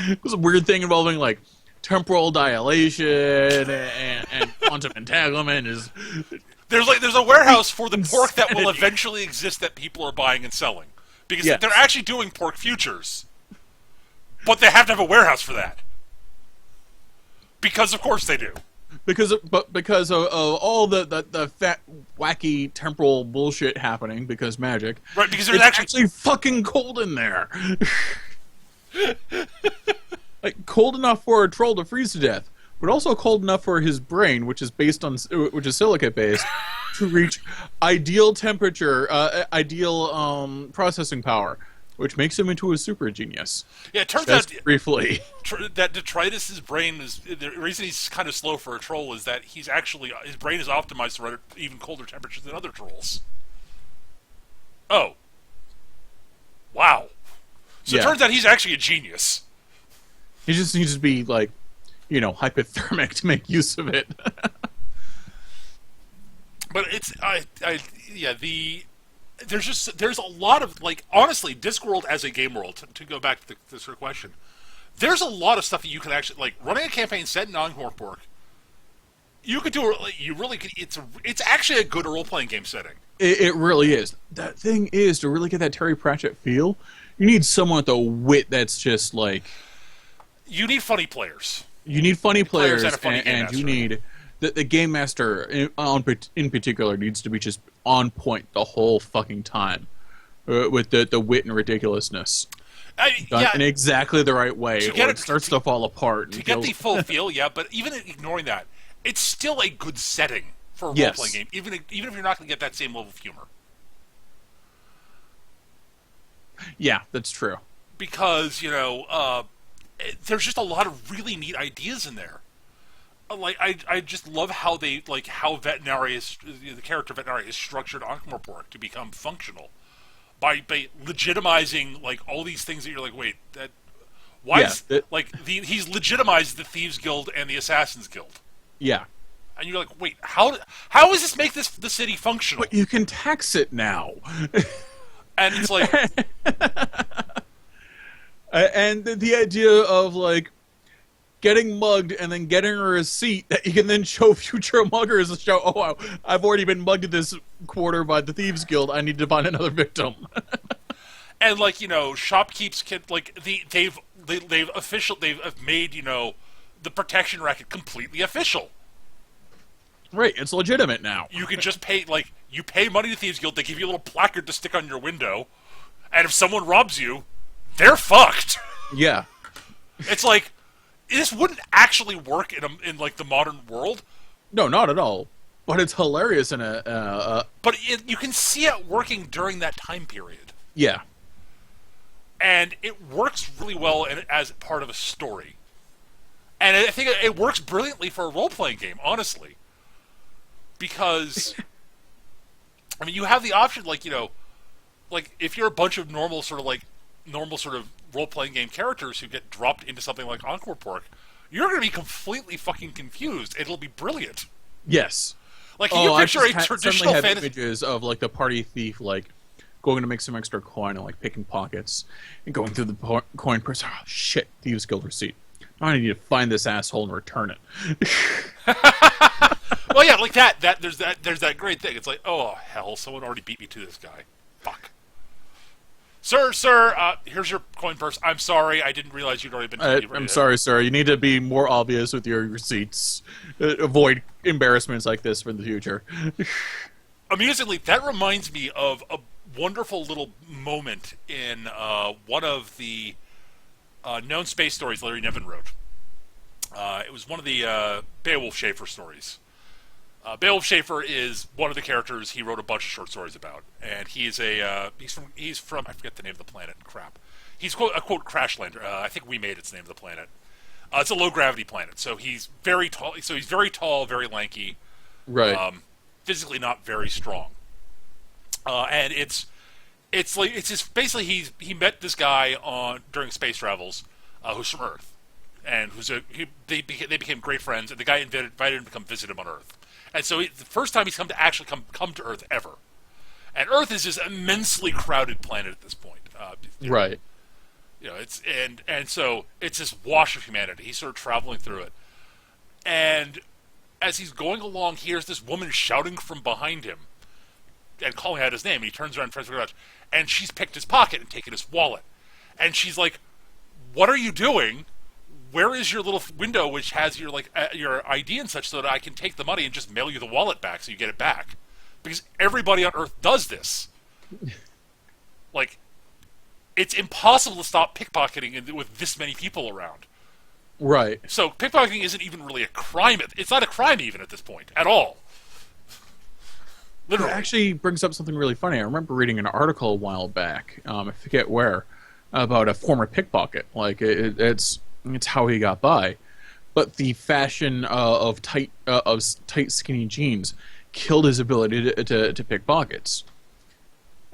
It was a weird thing involving like temporal dilation and quantum entanglement. There's a warehouse for the pork that will eventually exist that people are buying and selling. Because they're actually doing pork futures. But they have to have a warehouse for that. Because of course they do. because of all the fat wacky temporal bullshit happening because magic. Right, because there's It's actually actually fucking cold in there. Like cold enough for a troll to freeze to death, but also cold enough for his brain, which is silicate based, to reach ideal temperature, ideal processing power, which makes him into a super genius. yeah. It turns Just out briefly. that Detritus's brain is the reason he's kind of slow for a troll is that he's actually his brain is optimized to run at even colder temperatures than other trolls. Oh, wow! So it Yeah. turns out he's actually a genius. He just needs to be like, hypothermic to make use of it. But it's yeah there's a lot of like honestly Discworld as a game world to go back to the sort of question. There's a lot of stuff that you can actually like running a campaign set in Ankh-Morpork. You could do you really could. It's actually a good role playing game setting. It really is. That thing is to really get that Terry Pratchett feel. You need someone with a wit that's just like You need funny players. you need funny players, and a funny game and master. you need the game master in particular needs to be just on point the whole fucking time with the wit and ridiculousness done in exactly the right way, or it starts to fall apart. To get the full feel, yeah. But even ignoring that, it's still a good setting for a role playing game. Even if you're not going to get that same level of humor. Yeah, that's true. Because there's just a lot of really neat ideas in there. Like I just love how they how Vetinari is the character Vetinari is structured on Ankh-Morpork to become functional by legitimizing like all these things that you're like, wait, that why is he's legitimized the Thieves Guild and the Assassins Guild. Yeah. And you're like, wait, how does this make the city functional? But you can tax it now. And it's like and the idea of like getting mugged and then getting a receipt that you can then show future muggers to show, oh, I've already been mugged this quarter by the Thieves Guild. I need to find another victim. And shopkeep's kid they've made the protection racket completely official. Right, it's legitimate now. You can just pay you pay money to Thieves Guild. They give you a little placard to stick on your window, and if someone robs you, they're fucked. Yeah. It's like this wouldn't actually work in the modern world. No, not at all. But it's hilarious in But you can see it working during that time period. Yeah. And it works really well as part of a story. And I think it works brilliantly for a role-playing game, honestly. Because, I mean, you have the option, if you're a bunch of normal sort of role-playing game characters who get dropped into something like Ankh-Morpork, you're going to be completely fucking confused. It'll be brilliant. Yes. Can you picture a traditional have fantasy images of the party thief going to make some extra coin and picking pockets and going through the coin purse. Oh shit, Thieves Guild receipt. Now I need to find this asshole and return it. Well, yeah, like that. There's that great thing. It's like, oh hell, someone already beat me to this guy. Fuck. Sir, here's your coin purse. I'm sorry, I didn't realize you'd already been. I'm sorry, sir. You need to be more obvious with your receipts. Avoid embarrassments like this for the future. Amusingly, that reminds me of a wonderful little moment in one of the known space stories Larry Niven wrote. It was one of the Beowulf Schaefer stories. Beowulf Schaefer is one of the characters he wrote a bunch of short stories about, and he's from I forget the name of the planet. Crap, he's a quote Crashlander. I think We Made It's the name of the planet. It's a low gravity planet, so he's very tall. So he's very tall, very lanky, right? Physically not very strong, and it's just basically he met this guy during space travels who's from Earth, and they became great friends, and the guy invited him to come visit him on Earth. And so the first time he's come to Earth ever, and Earth is this immensely crowded planet at this point. Right. So it's this wash of humanity. He's sort of traveling through it, and as he's going along, he hears this woman shouting from behind him and calling out his name. And he turns around and tries to figure out, and she's picked his pocket and taken his wallet, and she's like, "What are you doing? where is your little window which has your your ID and such, so that I can take the money and just mail you the wallet back so you get it back? Because everybody on Earth does this. Like, it's impossible to stop pickpocketing with this many people around. Right. So pickpocketing isn't even really a crime. It's not a crime even at this point at all. Literally. It actually brings up something really funny. I remember reading an article a while back, I forget where, about a former pickpocket. Like, it's how he got by. But the fashion of tight, skinny jeans killed his ability to pick pockets.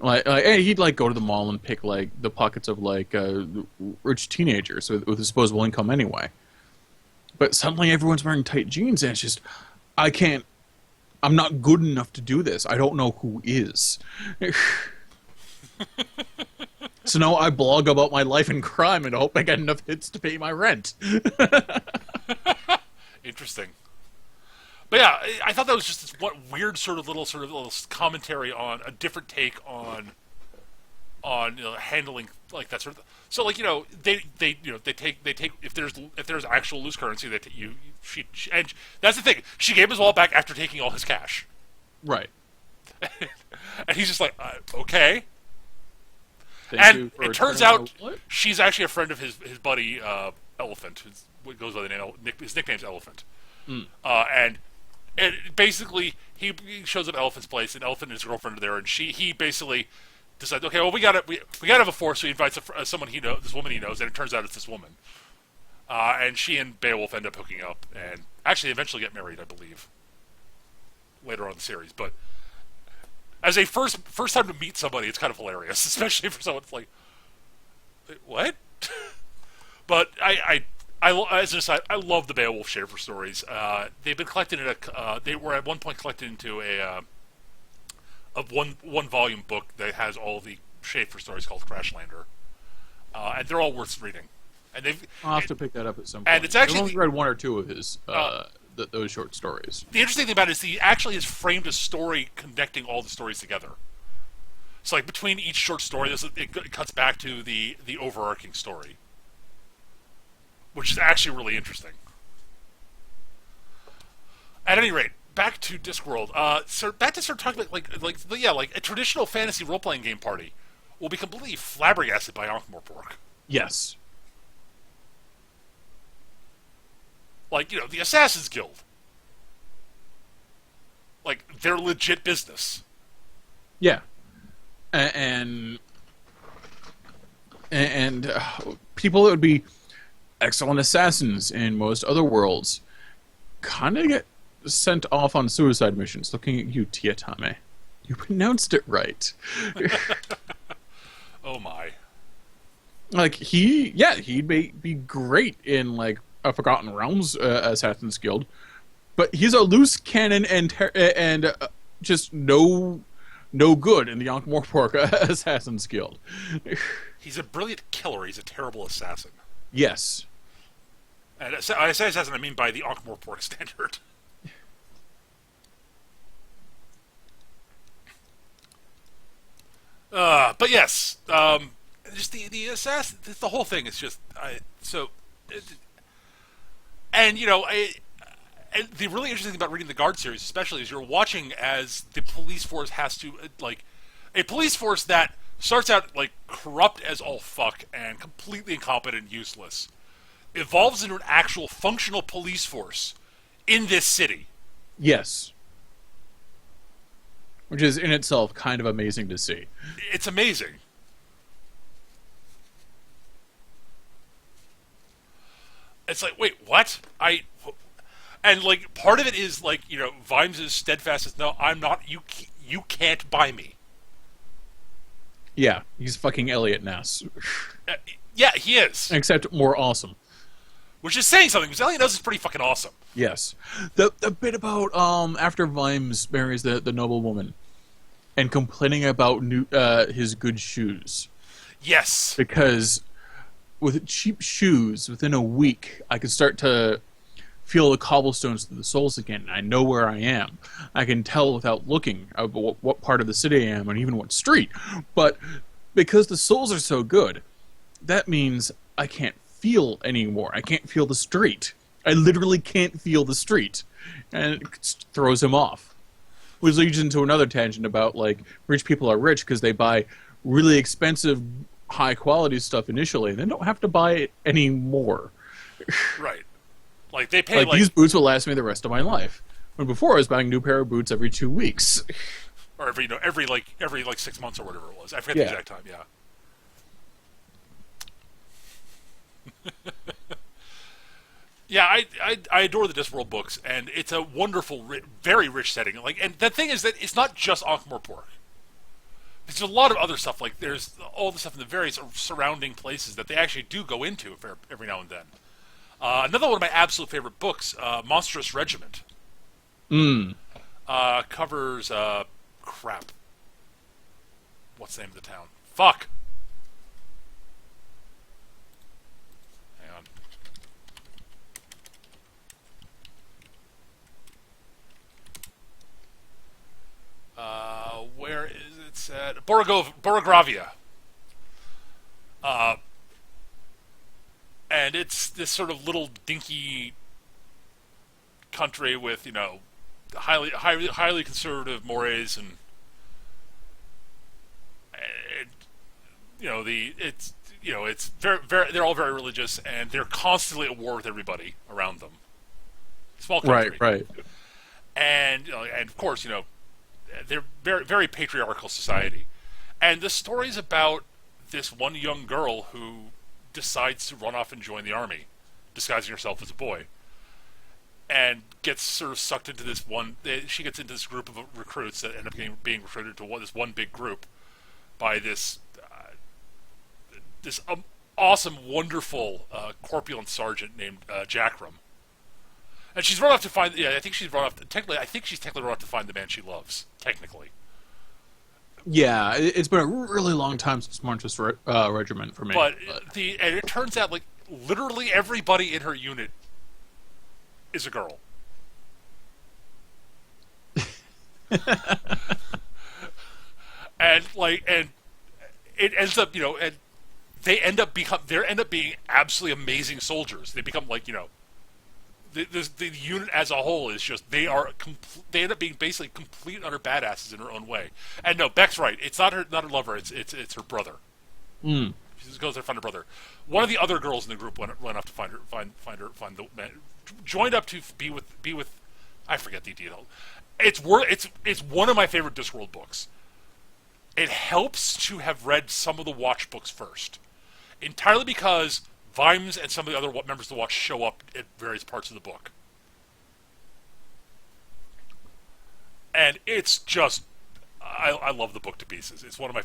Hey, he'd go to the mall and pick the pockets of rich teenagers with disposable income anyway. But suddenly everyone's wearing tight jeans, and it's just, I'm not good enough to do this. I don't know who is. So now I blog about my life in crime and hope I get enough hits to pay my rent. Interesting. But yeah, I thought that was just this weird sort of little commentary on a different take on handling that sort of. So they take if there's actual loose currency that and that's the thing. She gave his wallet back after taking all his cash. Right. And he's just like, okay. And it turns out she's actually a friend of his buddy Elephant, who goes by the name his nickname's Elephant. And basically, he shows up at Elephant's place, and Elephant and his girlfriend are there, and he basically decides, okay, well, we gotta have a force. So he invites someone he knows, this woman he knows, and it turns out it's this woman. And she and Beowulf end up hooking up, and actually eventually get married, I believe, later on in the series. But as a first time to meet somebody, it's kind of hilarious, especially for someone that's like, what? But as an aside, I love the Beowulf Schaefer stories. They've been collected they were at one point collected into a one volume book that has all the Schaefer stories called Crashlander, and they're all worth reading. And I'll have to pick that up at some point. And it's actually, I've only read one or two of his those short stories. The interesting thing about it is he actually has framed a story connecting all the stories together. So between each short story, it cuts back to the overarching story, which is actually really interesting. At any rate, back to Discworld. Back to start talking about a traditional fantasy role-playing game party will be completely flabbergasted by Ankh-Morpork. Yes. The Assassin's Guild. They're legit business. Yeah. And people that would be excellent assassins in most other worlds kind of get sent off on suicide missions. Looking at you, Tiatame. You pronounced it right. Oh my. He'd be great in a Forgotten Realms Assassin's Guild, but he's a loose cannon and just no good in the Ankh-Morpork Assassin's Guild. He's a brilliant killer. He's a terrible assassin. Yes. And I say assassin, I mean by the Ankh-Morpork standard. But yes, just the assassin. The whole thing is just and the really interesting thing about reading the Guard series, especially, is you're watching as the police force has to a police force that starts out corrupt as all fuck and completely incompetent and useless, evolves into an actual functional police force in this city. Yes. Which is in itself kind of amazing to see. It's amazing. It's wait, what? And part of it is Vimes is steadfast as, no, I'm not. You can't buy me. Yeah, he's fucking Elliot Ness. Yeah, he is. Except more awesome. Which is saying something, because Elliot Ness is pretty fucking awesome. Yes. The bit about after Vimes marries the noblewoman and complaining about his good shoes. Yes. Because with cheap shoes, within a week, I could start to feel the cobblestones through the soles again. I know where I am. I can tell without looking what part of the city I am and even what street. But because the soles are so good, that means I can't feel anymore. I can't feel the street. I literally can't feel the street. And it throws him off. Which leads into another tangent about, like, rich people are rich because they buy really expensive, high-quality stuff initially, and then don't have to buy it anymore. Right. Like, they pay, like, these boots will last me the rest of my life. When before, I was buying a new pair of boots every 2 weeks. Or every 6 months or whatever it was. I forget the exact time, yeah. Yeah, I adore the Discworld books, and it's a wonderful, very rich setting. Like, and the thing is that it's not just Ankh-Morpork. There's a lot of other stuff. Like, there's all the stuff in the various surrounding places that they actually do go into every now and then. Another one of my absolute favorite books, Monstrous Regiment. Covers crap. What's the name of the town? Fuck. Hang on. Where is it set? Borogravia. And it's this sort of little dinky country with, you know, highly conservative mores, and you know, it's very they're all very religious, and they're constantly at war with everybody around them. Small country, Right. And you know, and of course, you know, they're very patriarchal society, and the story's about this one young girl who decides to run off and join the army, disguising herself as a boy, and gets sort of sucked into this one. She gets into this group of recruits that end up being recruited to this one big group by this awesome, wonderful corpulent sergeant named Jackram. And she's run off to find. Yeah, I think she's run off. Technically, I think she's run off to find the man she loves. Technically. Yeah, it's been a really long time since Monstrous Regiment for me. But it turns out, like, literally everybody in her unit is a girl. and it ends up, you know, and they end up being absolutely amazing soldiers. They become, like, you know, the unit as a whole is just, they end up being basically complete and utter badasses in her own way. And no, Beck's right. It's not her lover. It's her brother. She just goes there to find her brother. One of the other girls in the group went off to find the man, joined up to be with. I forget the detail. It's one of my favorite Discworld books. It helps to have read some of the Watch books first, entirely because Vimes and some of the other members of the Watch show up at various parts of the book. And it's just, I love the book to pieces. It's one of my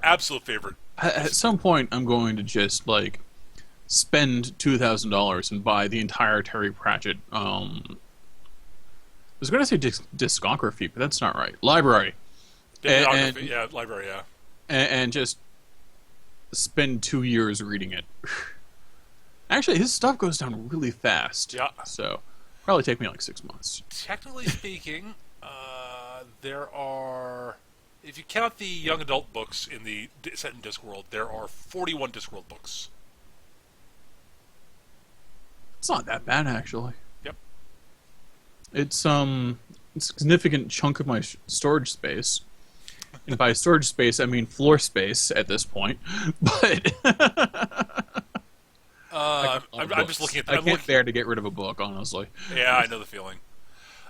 absolute favorite. At some point, I'm going to just, like, spend $2,000 and buy the entire Terry Pratchett, I was going to say discography, but that's not right. Library. Library, yeah. And just spend 2 years reading it. Actually, his stuff goes down really fast. Yeah. So, probably take me like 6 months. Technically speaking, there are, if you count the young adult books set in Discworld, there are 41 Discworld books. It's not that bad, actually. Yep. It's a significant chunk of my storage space. And by storage space, I mean floor space at this point. But I'm just looking at. I can't bear to get rid of a book, honestly. Yeah, I know the feeling.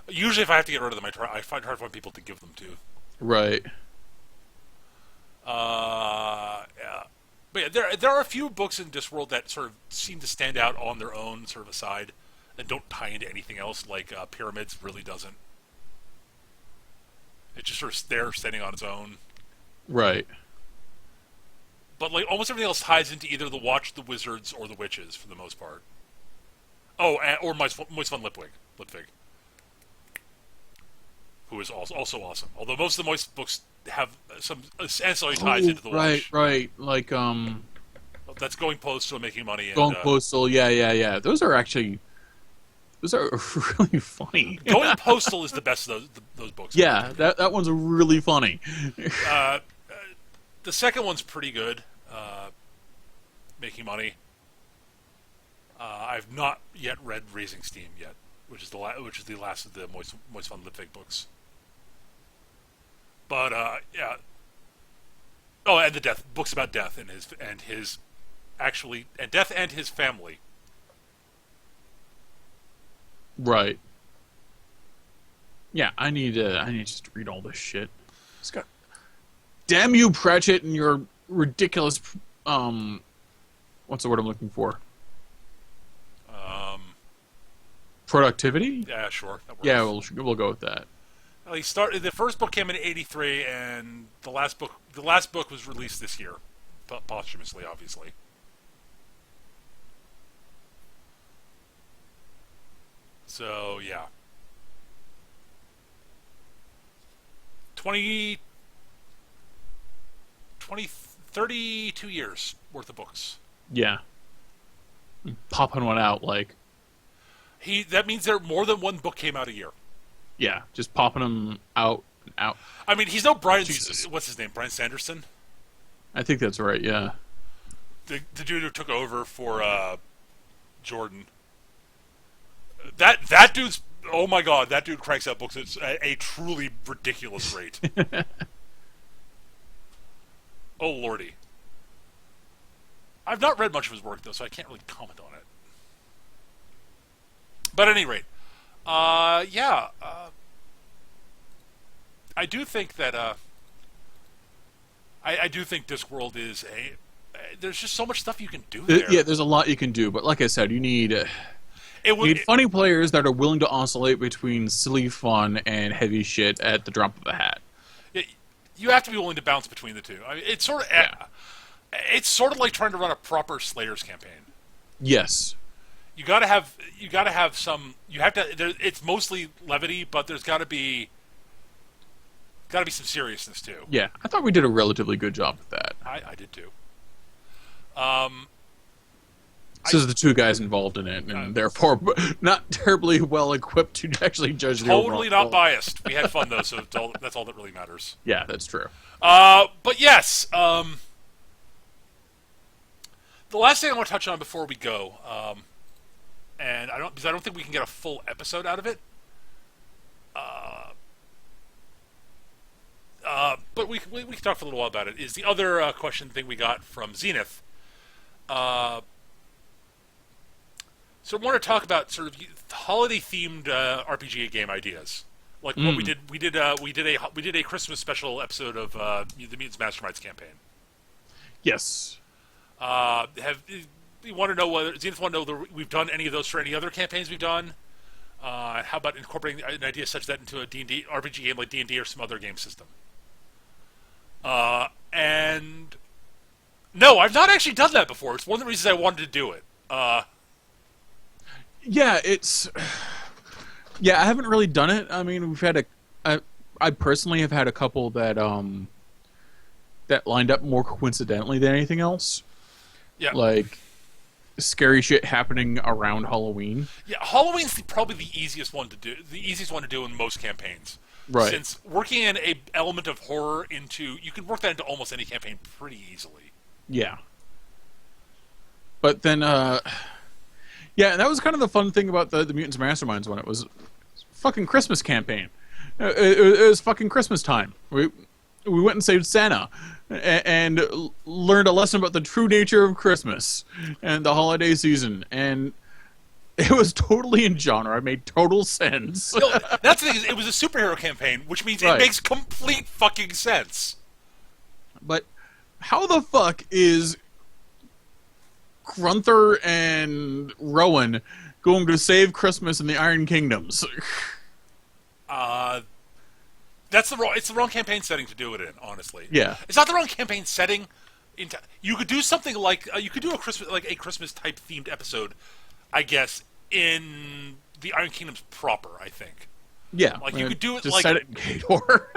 Usually, if I have to get rid of them, I find it hard to find people to give them to. Right. Yeah. But yeah, there are a few books in Discworld that sort of seem to stand out on their own, sort of aside, and don't tie into anything else. Like Pyramids really doesn't. It's just sort of there, standing on its own. Right. But like almost everything else ties into either the Watch, the Wizards, or the Witches for the most part. Oh, or Moist Fun Lipwig, who is also awesome. Although most of the Moist books have some ancillary ties into the Watch. Right. Like that's Going Postal and Making Money. Going Postal, yeah. Those are really funny. Going Postal is the best of those books. Yeah, that one's really funny. The second one's pretty good. Making Money. I've not yet read Raising Steam yet, which is the last of the Moist Fun Lipfig books. But yeah. Oh, and the death books about death and his death and his family. Right. Yeah, I need just to read all this shit. It's got. Damn you, Pratchett, and your ridiculous. What's the word I'm looking for? Productivity? Yeah, sure. That works. Yeah, we'll go with that. Well, the first book came in '83, and the last book was released this year, posthumously, obviously. So yeah, 32 years worth of books. Yeah. Popping one out like. That means there more than one book came out a year. Yeah, just popping them out and out. I mean, he's no Brian. Jesus. What's his name? Brian Sanderson. I think that's right. Yeah. The dude who took over for Jordan. That dude's. Oh my god, that dude cranks out books at a truly ridiculous rate. Oh lordy. I've not read much of his work though, so I can't really comment on it. But at any rate, yeah, I do think that I do think Discworld is there's just so much stuff you can do there. Yeah, there's a lot you can do, but like I said, you need funny players that are willing to oscillate between silly fun and heavy shit at the drop of a hat. You have to be willing to bounce between the two. I mean, it's sort of like trying to run a proper Slayers campaign. Yes. You gotta have some. You have to. It's mostly levity, but there's gotta be some seriousness too. Yeah, I thought we did a relatively good job with that. I did too. So the two guys involved in it, and therefore not terribly well equipped to actually judge the overall. Totally not biased. We had fun though, so that's all that really matters. Yeah, that's true. But yes, the last thing I want to touch on before we go. And I don't think we can get a full episode out of it. But we can talk for a little while about it. Is the other question thing we got from Zenith? So I want to talk about sort of holiday themed RPG game ideas, like what we did. We did a Christmas special episode of the Mutants Masterminds campaign. Yes. You want to know whether Zenith want to know whether we've done any of those for any other campaigns we've done? How about incorporating an idea such that into a D&D RPG game like D&D or some other game system? And no, I've not actually done that before. It's one of the reasons I wanted to do it. Yeah, I haven't really done it. I mean, we've had I personally have had a couple that that lined up more coincidentally than anything else. Yeah, like scary shit happening around Halloween. Yeah, Halloween's probably the easiest one to do. The easiest one to do in most campaigns. Right. Since working in a element of horror you can work that into almost any campaign pretty easily. Yeah. But then, yeah, and that was kind of the fun thing about the Mutants Masterminds one. It was fucking Christmas campaign. It was fucking Christmas time. We went and saved Santa and learned a lesson about the true nature of Christmas and the holiday season. And it was totally in genre. It made total sense. No, that's the thing. It was a superhero campaign, which means it makes complete fucking sense. But how the fuck is Grunther and Rowan going to save Christmas in the Iron Kingdoms? It's the wrong campaign setting to do it in, honestly. Yeah. It's not the wrong campaign setting. You could do something like you could do a Christmas type themed episode, I guess, in the Iron Kingdoms proper. I think. Yeah. Like you could do it just like set it in Kador.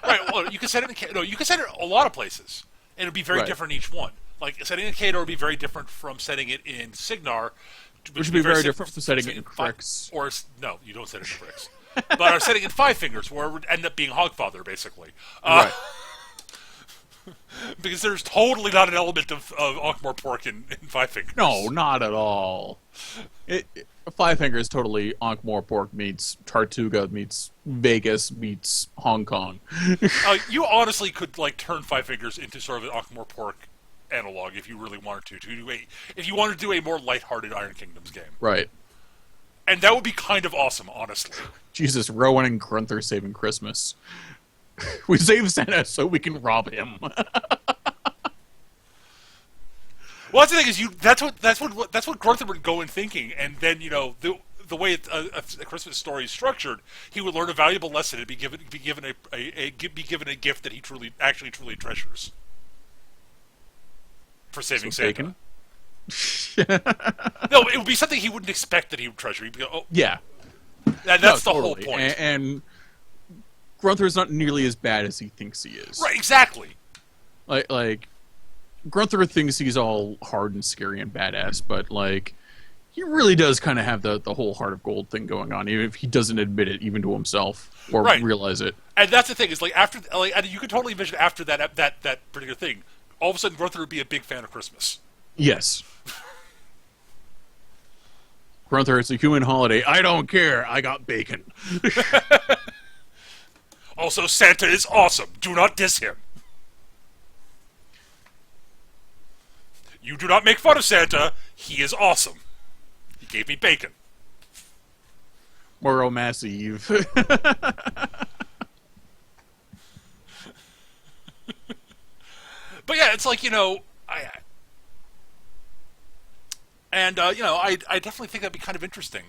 Right. Well, you can set it in you can set it a lot of places, and it'd be very different in each one. Like setting it in Kador would be very different from setting it in Signar, which would be very different from setting it in Crix. Or no, you don't set it in Crix. But are setting in Five Fingers, where it would end up being Hogfather, basically. Right. because there's totally not an element of Ankh-Morpork in Five Fingers. No, not at all. Five Fingers totally Ankh-Morpork meets Tartuga meets Vegas meets Hong Kong. You honestly could like turn Five Fingers into sort of an Ankh-Morpork analog if you really wanted to if you wanted to do a more lighthearted Iron Kingdoms game. Right. And that would be kind of awesome, honestly. Jesus, Rowan and Grunther saving Christmas. We save Santa so we can rob him. Well, that's the thing is that's what Grunther would go in thinking, and then the way a Christmas story is structured, he would learn a valuable lesson and be given a gift that he truly treasures for saving Santa. Bacon? No, it would be something he wouldn't expect that he would treasure. He'd be, oh, yeah, that's the totally. whole point. And Grunther's not nearly as bad as he thinks he is. Right, exactly. Like Grunther thinks he's all hard and scary and badass, but like he really does kind of have the whole heart of gold thing going on, even if he doesn't admit it even to himself or realize it. And that's the thing is like after and you could totally envision after that particular thing, all of a sudden Grunther would be a big fan of Christmas. Yes. Grunther, it's a human holiday. I don't care. I got bacon. Also, Santa is awesome. Do not diss him. You do not make fun of Santa. He is awesome. He gave me bacon. Moro Massive. But yeah, it's like, I definitely think that'd be kind of interesting.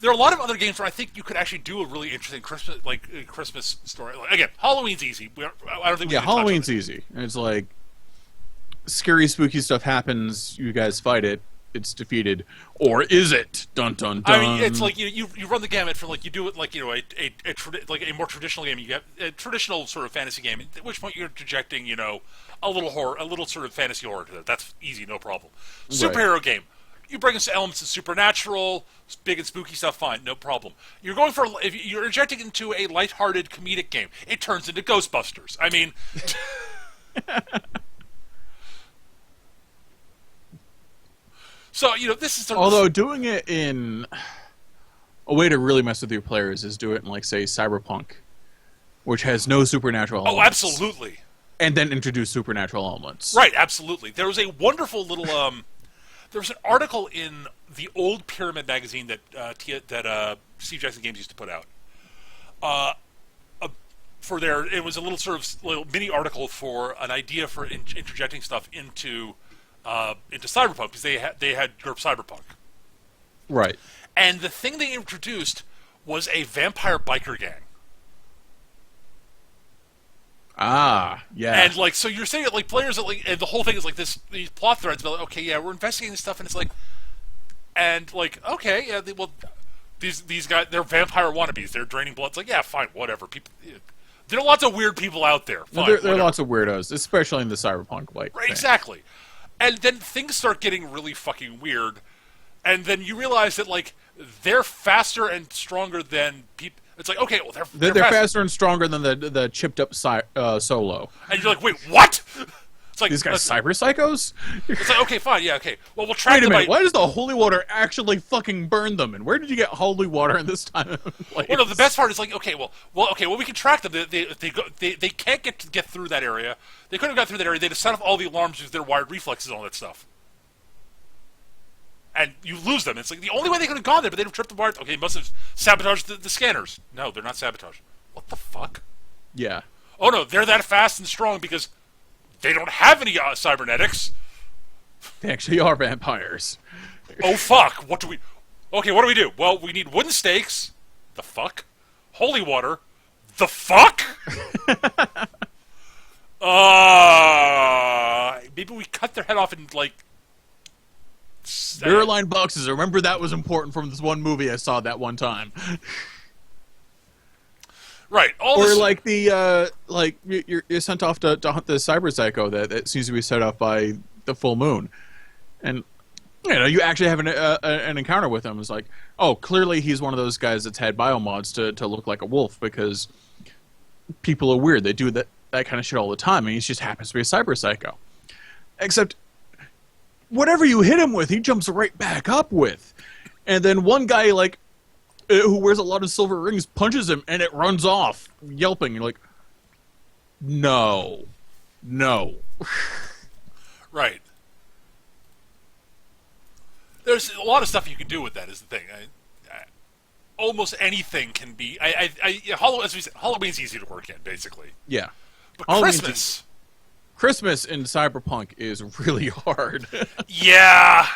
There are a lot of other games where I think you could actually do a really interesting Christmas story. Like, again, Halloween's easy. I don't think we can Halloween's easy. It's like scary, spooky stuff happens. You guys fight it. It's defeated, or is it? Dun dun dun. I mean, it's like you run the gamut for like you do it like a more traditional game. You get a traditional sort of fantasy game. At which point you're interjecting a little horror, a little sort of fantasy horror to that. That's easy, no problem. Superhero game. You bring us elements of supernatural, big and spooky stuff, fine, no problem. If you're injecting into a lighthearted comedic game, it turns into Ghostbusters. I mean, so this is although doing it in a way to really mess with your players is do it in like say Cyberpunk, which has no supernatural elements. Oh, absolutely. And then introduce supernatural elements. Right, absolutely. There was a wonderful little there was an article in the old Pyramid magazine that Steve Jackson Games used to put out. It was a little sort of little mini article for an idea for interjecting stuff into Cyberpunk because they had GURP Cyberpunk. Right. And the thing they introduced was a vampire biker gang. Ah, yeah. And like, so you're saying that like players that like, and the whole thing is like these plot threads about like, okay, yeah, we're investigating this stuff, and it's like, and like, okay, yeah, these guys, they're vampire wannabes, they're draining blood. It's like, yeah, fine, whatever. People, there are lots of weird people out there. Fine, there are lots of weirdos, especially in the Cyberpunk like. Right, exactly. And then things start getting really fucking weird, and then you realize that like they're faster and stronger than people. It's like, okay, well, they're faster and stronger than the chipped up Solo. And you're like, wait, what? It's like these guys cyber psychos? It's like, okay, fine, yeah, okay. Well, we'll track them. Wait a minute, why does the holy water actually fucking burn them? And where did you get holy water in this time? Well, no, the best part is like, okay, we can track them. They can't get through that area. They couldn't have got through that area. They just set off all the alarms with their wired reflexes and all that stuff. And you lose them. It's like the only way they could have gone there, but they'd have tripped the wires. Okay, must have sabotaged the scanners. No, they're not sabotaged. What the fuck? Yeah. Oh no, they're that fast and strong because they don't have any cybernetics. They actually are vampires. Oh fuck! What do we do? Well, we need wooden stakes. The fuck? Holy water. The fuck? Maybe we cut their head off and like. Mirror-line boxes. I remember that was important from this one movie I saw that one time. Right. Or like the you're sent off to hunt the cyber psycho that seems to be set off by the full moon, and you actually have an encounter with him. It's like, oh, clearly he's one of those guys that's had biomods to look like a wolf because people are weird. They do that. that kind of shit all the time, and he just happens to be a cyber psycho. Except, whatever you hit him with, he jumps right back up with. And then one guy, like, who wears a lot of silver rings punches him, and it runs off, yelping. You're like, no. Right. There's a lot of stuff you can do with that, is the thing. Almost anything can be... as we said, Halloween's easy to work in, basically. Yeah. But Halloween's Christmas in Cyberpunk is really hard. Yeah!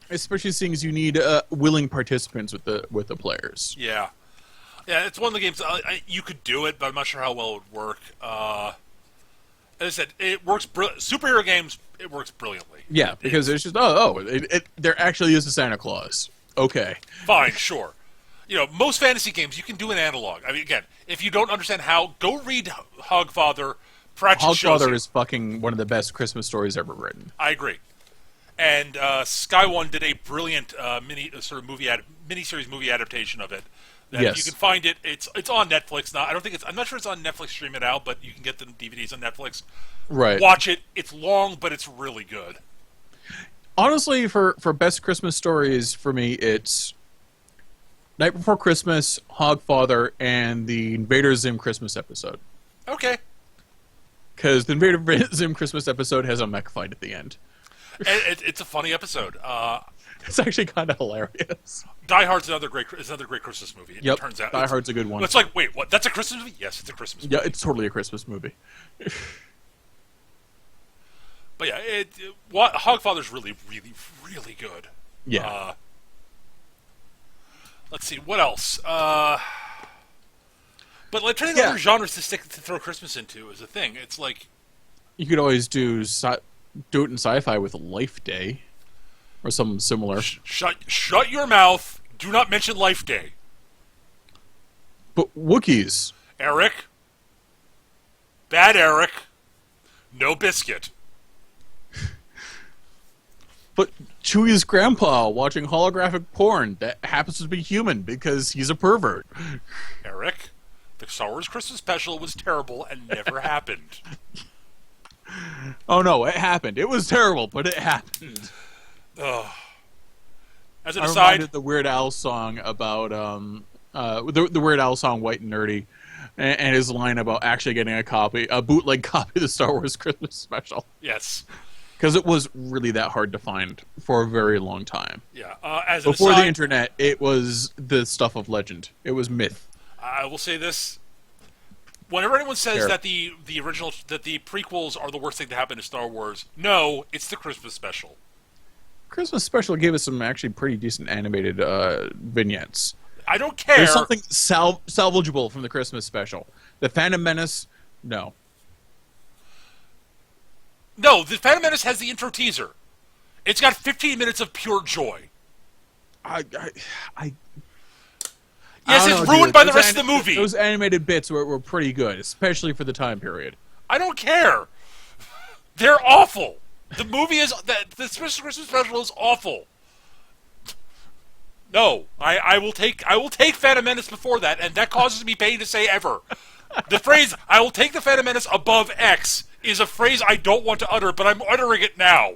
Especially seeing as you need willing participants with the players. Yeah. Yeah, it's one of the games... you could do it, but I'm not sure how well it would work. As I said, it works... Superhero games, it works brilliantly. Yeah, because it's just... there actually is a Santa Claus. Okay. Fine, sure. You know, most fantasy games, you can do an analog. I mean, again, if you don't understand how, go read Hogfather. Pratchett shows you. Hogfather is fucking one of the best Christmas stories ever written. I agree. And Sky One did a brilliant miniseries movie adaptation of it. That Yes. You can find it. It's on Netflix now. I'm not sure it's on Netflix. Stream it out, but you can get the DVDs on Netflix. Right. Watch it. It's long, but it's really good. Honestly, for best Christmas stories, for me, it's Night Before Christmas, Hogfather, and the Invader Zim Christmas episode. Okay. Because the Invader Zim Christmas episode has a mech fight at the end. It's a funny episode. It's actually kind of hilarious. Die Hard's another great Christmas movie. Yep, It turns out Die Hard's a good one. It's like, wait, what? That's a Christmas movie? Yes, it's a Christmas movie. Yeah, it's totally a Christmas movie. But yeah, Hogfather's really, really, really good. Yeah. Let's see, what else? But like trying to think of other genres to throw Christmas into is a thing. It's like You could always do it in sci-fi with Life Day, or something similar. Shut your mouth. Do not mention Life Day. But Wookiees. Eric. Bad Eric. No biscuit. But Chewie's grandpa watching holographic porn that happens to be human because he's a pervert. Eric, the Star Wars Christmas special was terrible and never happened. Oh no, it happened. It was terrible, but it happened. As an I aside, reminded the Weird Al song about the Weird Al song "White and Nerdy," and his line about actually getting a bootleg copy of the Star Wars Christmas special. yes. Because it was really that hard to find for a very long time. Yeah. As an Before aside, the internet, it was the stuff of legend. It was myth. I will say this. Whenever anyone says Fair. that the prequels are the worst thing to happen to Star Wars, no, it's the Christmas special. Christmas special gave us some actually pretty decent animated vignettes. I don't care. There's something salvageable from the Christmas special. The Phantom Menace, no. No, the Phantom Menace has the intro teaser. It's got 15 minutes of pure joy. I Yes, don't it's know, ruined dude. by the rest of the movie. Those animated bits were pretty good, especially for the time period. I don't care. They're awful. The movie is the Christmas special is awful. No, I will take Phantom Menace before that, and that causes me pain to say ever. The phrase "I will take the Phantom Menace above X" is a phrase I don't want to utter, but I'm uttering it now.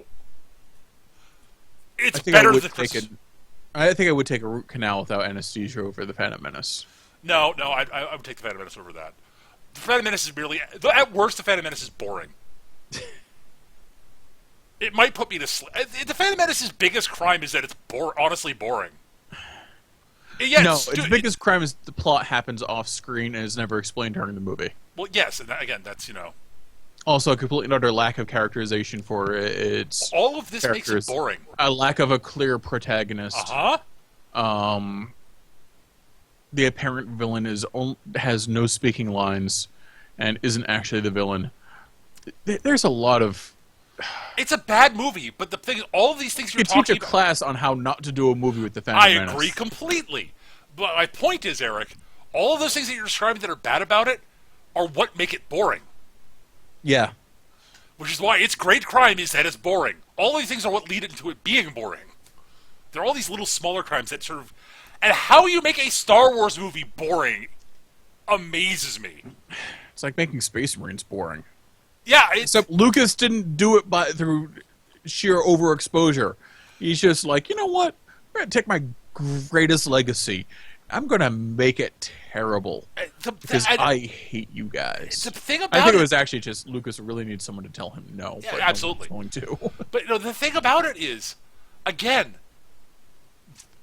It's better than Christmas. I think I would take a root canal without anesthesia over the Phantom Menace. No, I would take the Phantom Menace over that. The Phantom Menace is merely, at worst, the Phantom Menace is boring. It might put me to sleep. The Phantom Menace's biggest crime is that it's honestly boring. Yeah, no, its biggest crime is the plot happens off screen and is never explained during the movie. Well, yes, and again, that's, Also, a complete and utter lack of characterization for its all of this characters. makes it boring. A lack of a clear protagonist. The apparent villain has no speaking lines and isn't actually the villain. There's a lot of... It's a bad movie, but the thing, all of these things you're You talking teach a about... class on how not to do a movie with the Phantom I Menace. agree completely. But my point is, Eric, all of those things that you're describing that are bad about it are what make it boring. Yeah. Which is why its great crime is that it's boring. All these things are what lead into it being boring. There are all these little smaller crimes that sort of... And how you make a Star Wars movie boring amazes me. It's like making Space Marines boring. Yeah, Except Lucas didn't do it through sheer overexposure. He's just like, you know what? I'm going to take my greatest legacy. I'm going to make it terrible because I hate you guys. The thing about I think it was actually just Lucas really needs someone to tell him no. Yeah, but absolutely. No one's going to. But the thing about it is, again,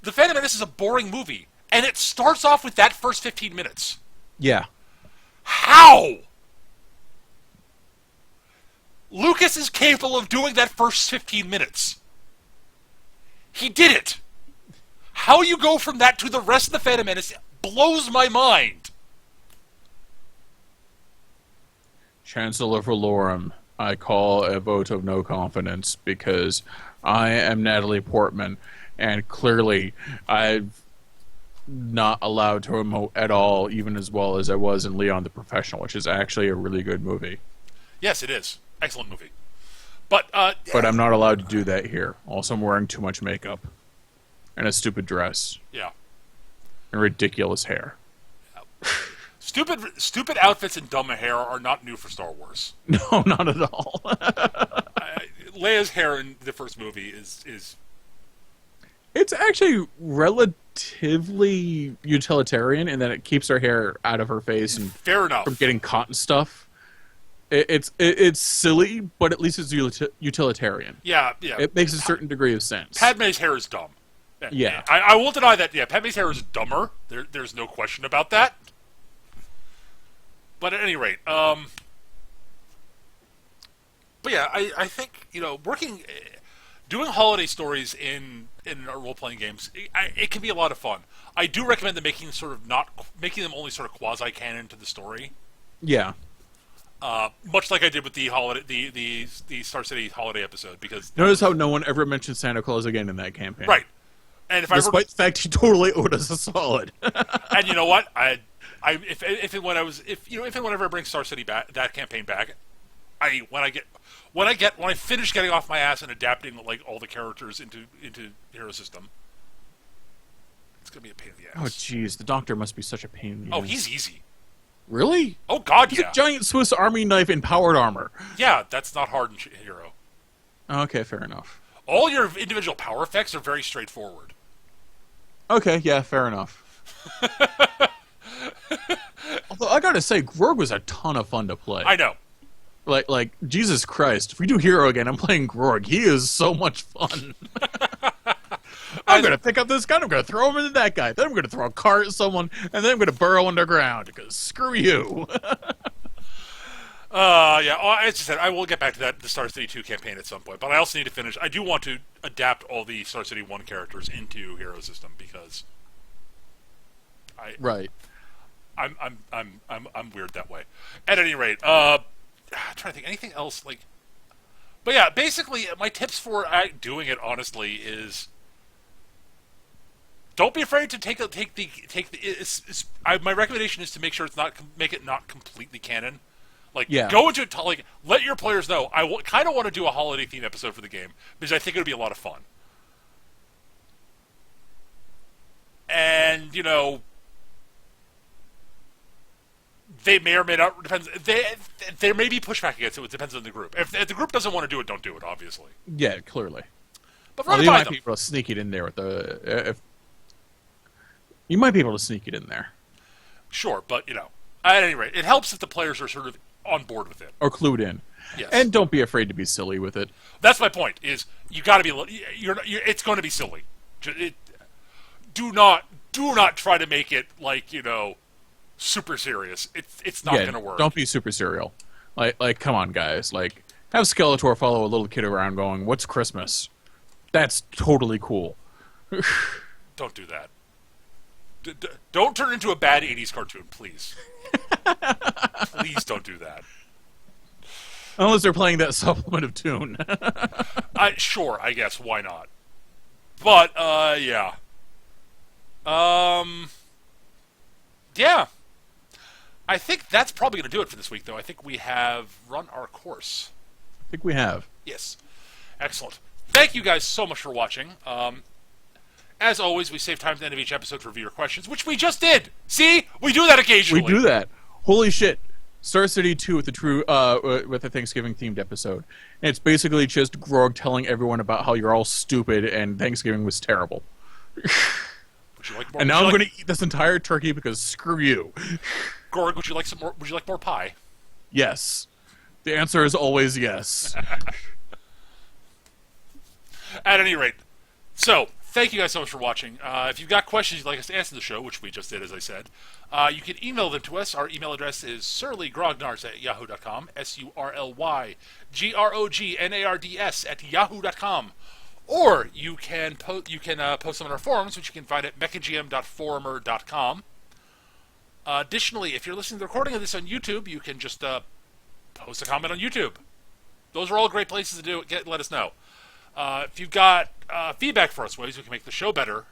The Phantom Menace is a boring movie, and it starts off with that first 15 minutes. Yeah. How? Lucas is capable of doing that first 15 minutes. He did it. How you go from that to the rest of The Phantom Menace blows my mind. Chancellor Valorum, I call a vote of no confidence because I am Natalie Portman, and clearly I'm not allowed to emote at all, even as well as I was in Leon the Professional, which is actually a really good movie. Yes, it is. Excellent movie. But I'm not allowed to do that here. Also, I'm wearing too much makeup. And a stupid dress. Yeah. And ridiculous hair. Stupid outfits and dumb hair are not new for Star Wars. No, not at all. Leia's hair in the first movie is... It's actually relatively utilitarian in that it keeps her hair out of her face and fair enough from getting caught and stuff. It's silly, but at least it's utilitarian. Yeah. It makes a certain degree of sense. Padme's hair is dumb. Yeah. I won't deny that. Yeah, Padme's hair is dumber. There's no question about that. But at any rate, but yeah, I think, doing holiday stories in role-playing games, it can be a lot of fun. I do recommend them making them only sort of quasi-canon to the story. Yeah. Much like I did with the holiday, the Star City holiday episode, because notice how no one ever mentioned Santa Claus again in that campaign. Right. And despite the fact he totally owed us a solid. And you know what? If and whenever I bring Star City back, that campaign back, when I finish getting off my ass and adapting like all the characters into Hero System, it's gonna be a pain in the ass. Oh jeez, the Doctor must be such a pain in the ass. Oh, he's easy. Really? Oh God, he's yeah. A giant Swiss Army knife in powered armor. Yeah, that's not hard in Hero. Okay, fair enough. All your individual power effects are very straightforward. Okay, yeah, fair enough. Although I gotta say, Grog was a ton of fun to play. I know. Like Jesus Christ, if we do Hero again, I'm playing Grog. He is so much fun. I'm gonna pick up this gun, I'm gonna throw him into that guy, then I'm gonna throw a car at someone, and then I'm gonna burrow underground, because screw you. Yeah, as I said, I will get back to the Star City 2 campaign at some point, but I also need to finish. I do want to adapt all the Star City 1 characters into Hero System because right. I'm weird that way. At any rate, I'm trying to think anything else like. But yeah, basically, my tips for doing it honestly is don't be afraid to take the. My recommendation is to make sure make it not completely canon. Like, go into it, like, let your players know, I kind of want to do a holiday-themed episode for the game, because I think it would be a lot of fun. And, they may or may not, depends, there may be pushback against it, it depends on the group. If the group doesn't want to do it, don't do it, obviously. Yeah, clearly. But run you by might them. be able to sneak it in there with you might be able to sneak it in there. Sure, but, at any rate, it helps if the players are sort of on board with it. Or clued in. Yes. And don't be afraid to be silly with it. That's my point, is you got to be, it's going to be silly. Do not try to make it like, super serious. It's not going to work. Don't be super serial. Like, come on, guys. Like, have Skeletor follow a little kid around going, "What's Christmas?" That's totally cool. Don't do that. Don't turn into a bad 80s cartoon, please. Please don't do that. Unless they're playing that supplement of tune. Sure, I guess. Why not? But, yeah. Yeah. I think that's probably going to do it for this week, though. I think we have run our course. I think we have. Yes. Excellent. Thank you guys so much for watching. As always, we save time at the end of each episode to review your questions, which we just did. See? We do that occasionally. We do that. Holy shit. Star City 2 with the true with the Thanksgiving themed episode. And it's basically just Grog telling everyone about how you're all stupid and Thanksgiving was terrible. Would you like more? And now I'm going to eat this entire turkey because screw you. Gorg, would you like some more? Would you like more pie? Yes. The answer is always yes. At any rate, so thank you guys so much for watching. If you've got questions you'd like us to answer the show, which we just did, as I said, you can email them to us. Our email address is surlygrognards@yahoo.com, surlygrognards@yahoo.com. Or you can post them on our forums, which you can find at mechagm.forumer.com. Additionally, if you're listening to the recording of this on YouTube, you can just post a comment on YouTube. Those are all great places to do it. Let us know. If you've got feedback for us, ways we can make the show better,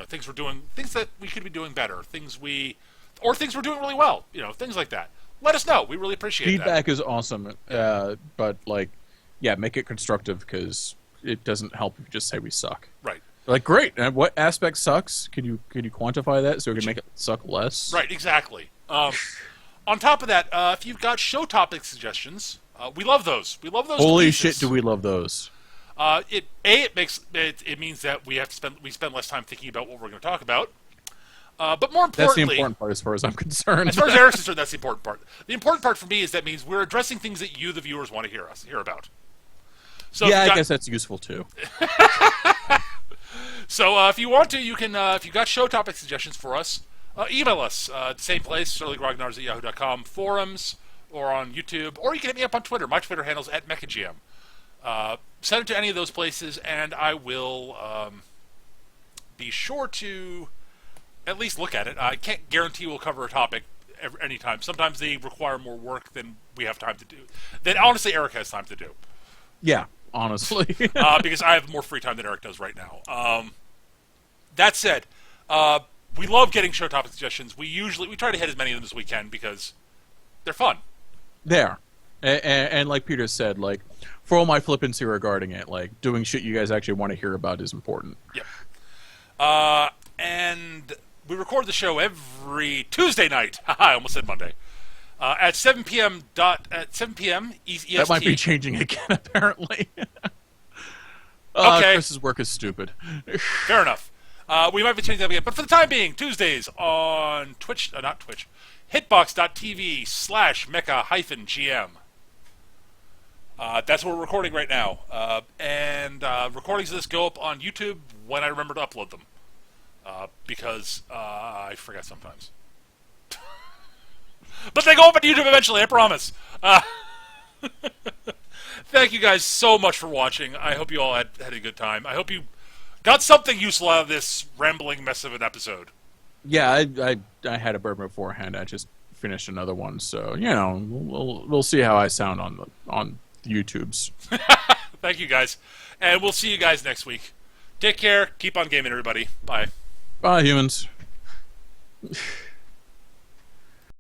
things we're doing, things that we could be doing better, things we're doing really well, things like that. Let us know. We really appreciate that. Feedback is awesome, but make it constructive because it doesn't help if you just say we suck. Right. Like, great. And what aspect sucks? Can you quantify that so we can make it suck less? Right. Exactly. On top of that, if you've got show topic suggestions, we love those. We love those. Holy releases. shit, do we love those? It means that we spend less time thinking about what we're going to talk about. But more importantly, that's the important part as far as I'm concerned. As far as Eric's concerned, that's the important part. The important part for me is that means we're addressing things that you, the viewers, want to hear about. So yeah, I guess that's useful too. So if you want to, you can. If you've got show topic suggestions for us, email us at the same place, surlygrognards@yahoo.com, forums, or on YouTube, or you can hit me up on Twitter. My Twitter handle's @mechagm. Send it to any of those places, and I will be sure to at least look at it. I can't guarantee we'll cover a topic anytime. Sometimes they require more work than we have time to do. That honestly, Eric has time to do. Yeah, honestly. Because I have more free time than Eric does right now. That said, we love getting show topic suggestions. We try to hit as many of them as we can because they're fun. There. And like Peter said, like, for all my flippancy regarding it, like, doing shit you guys actually want to hear about is important. Yep. And we record the show every Tuesday night. I almost said Monday. At 7 p.m. EST. That might be changing again, apparently. Okay. Chris's work is stupid. Fair enough. We might be changing that again. But for the time being, Tuesdays on Twitch, not Twitch, hitbox.tv/mecha-gm. That's what we're recording right now. And recordings of this go up on YouTube when I remember to upload them. Because I forget sometimes. But they go up on YouTube eventually, I promise. Thank you guys so much for watching. I hope you all had a good time. I hope you got something useful out of this rambling mess of an episode. Yeah, I had a bourbon beforehand. I just finished another one, so we'll see how I sound on the YouTubes. Thank you guys, and we'll see you guys next week. Take care. Keep on gaming, everybody. Bye. Bye, humans.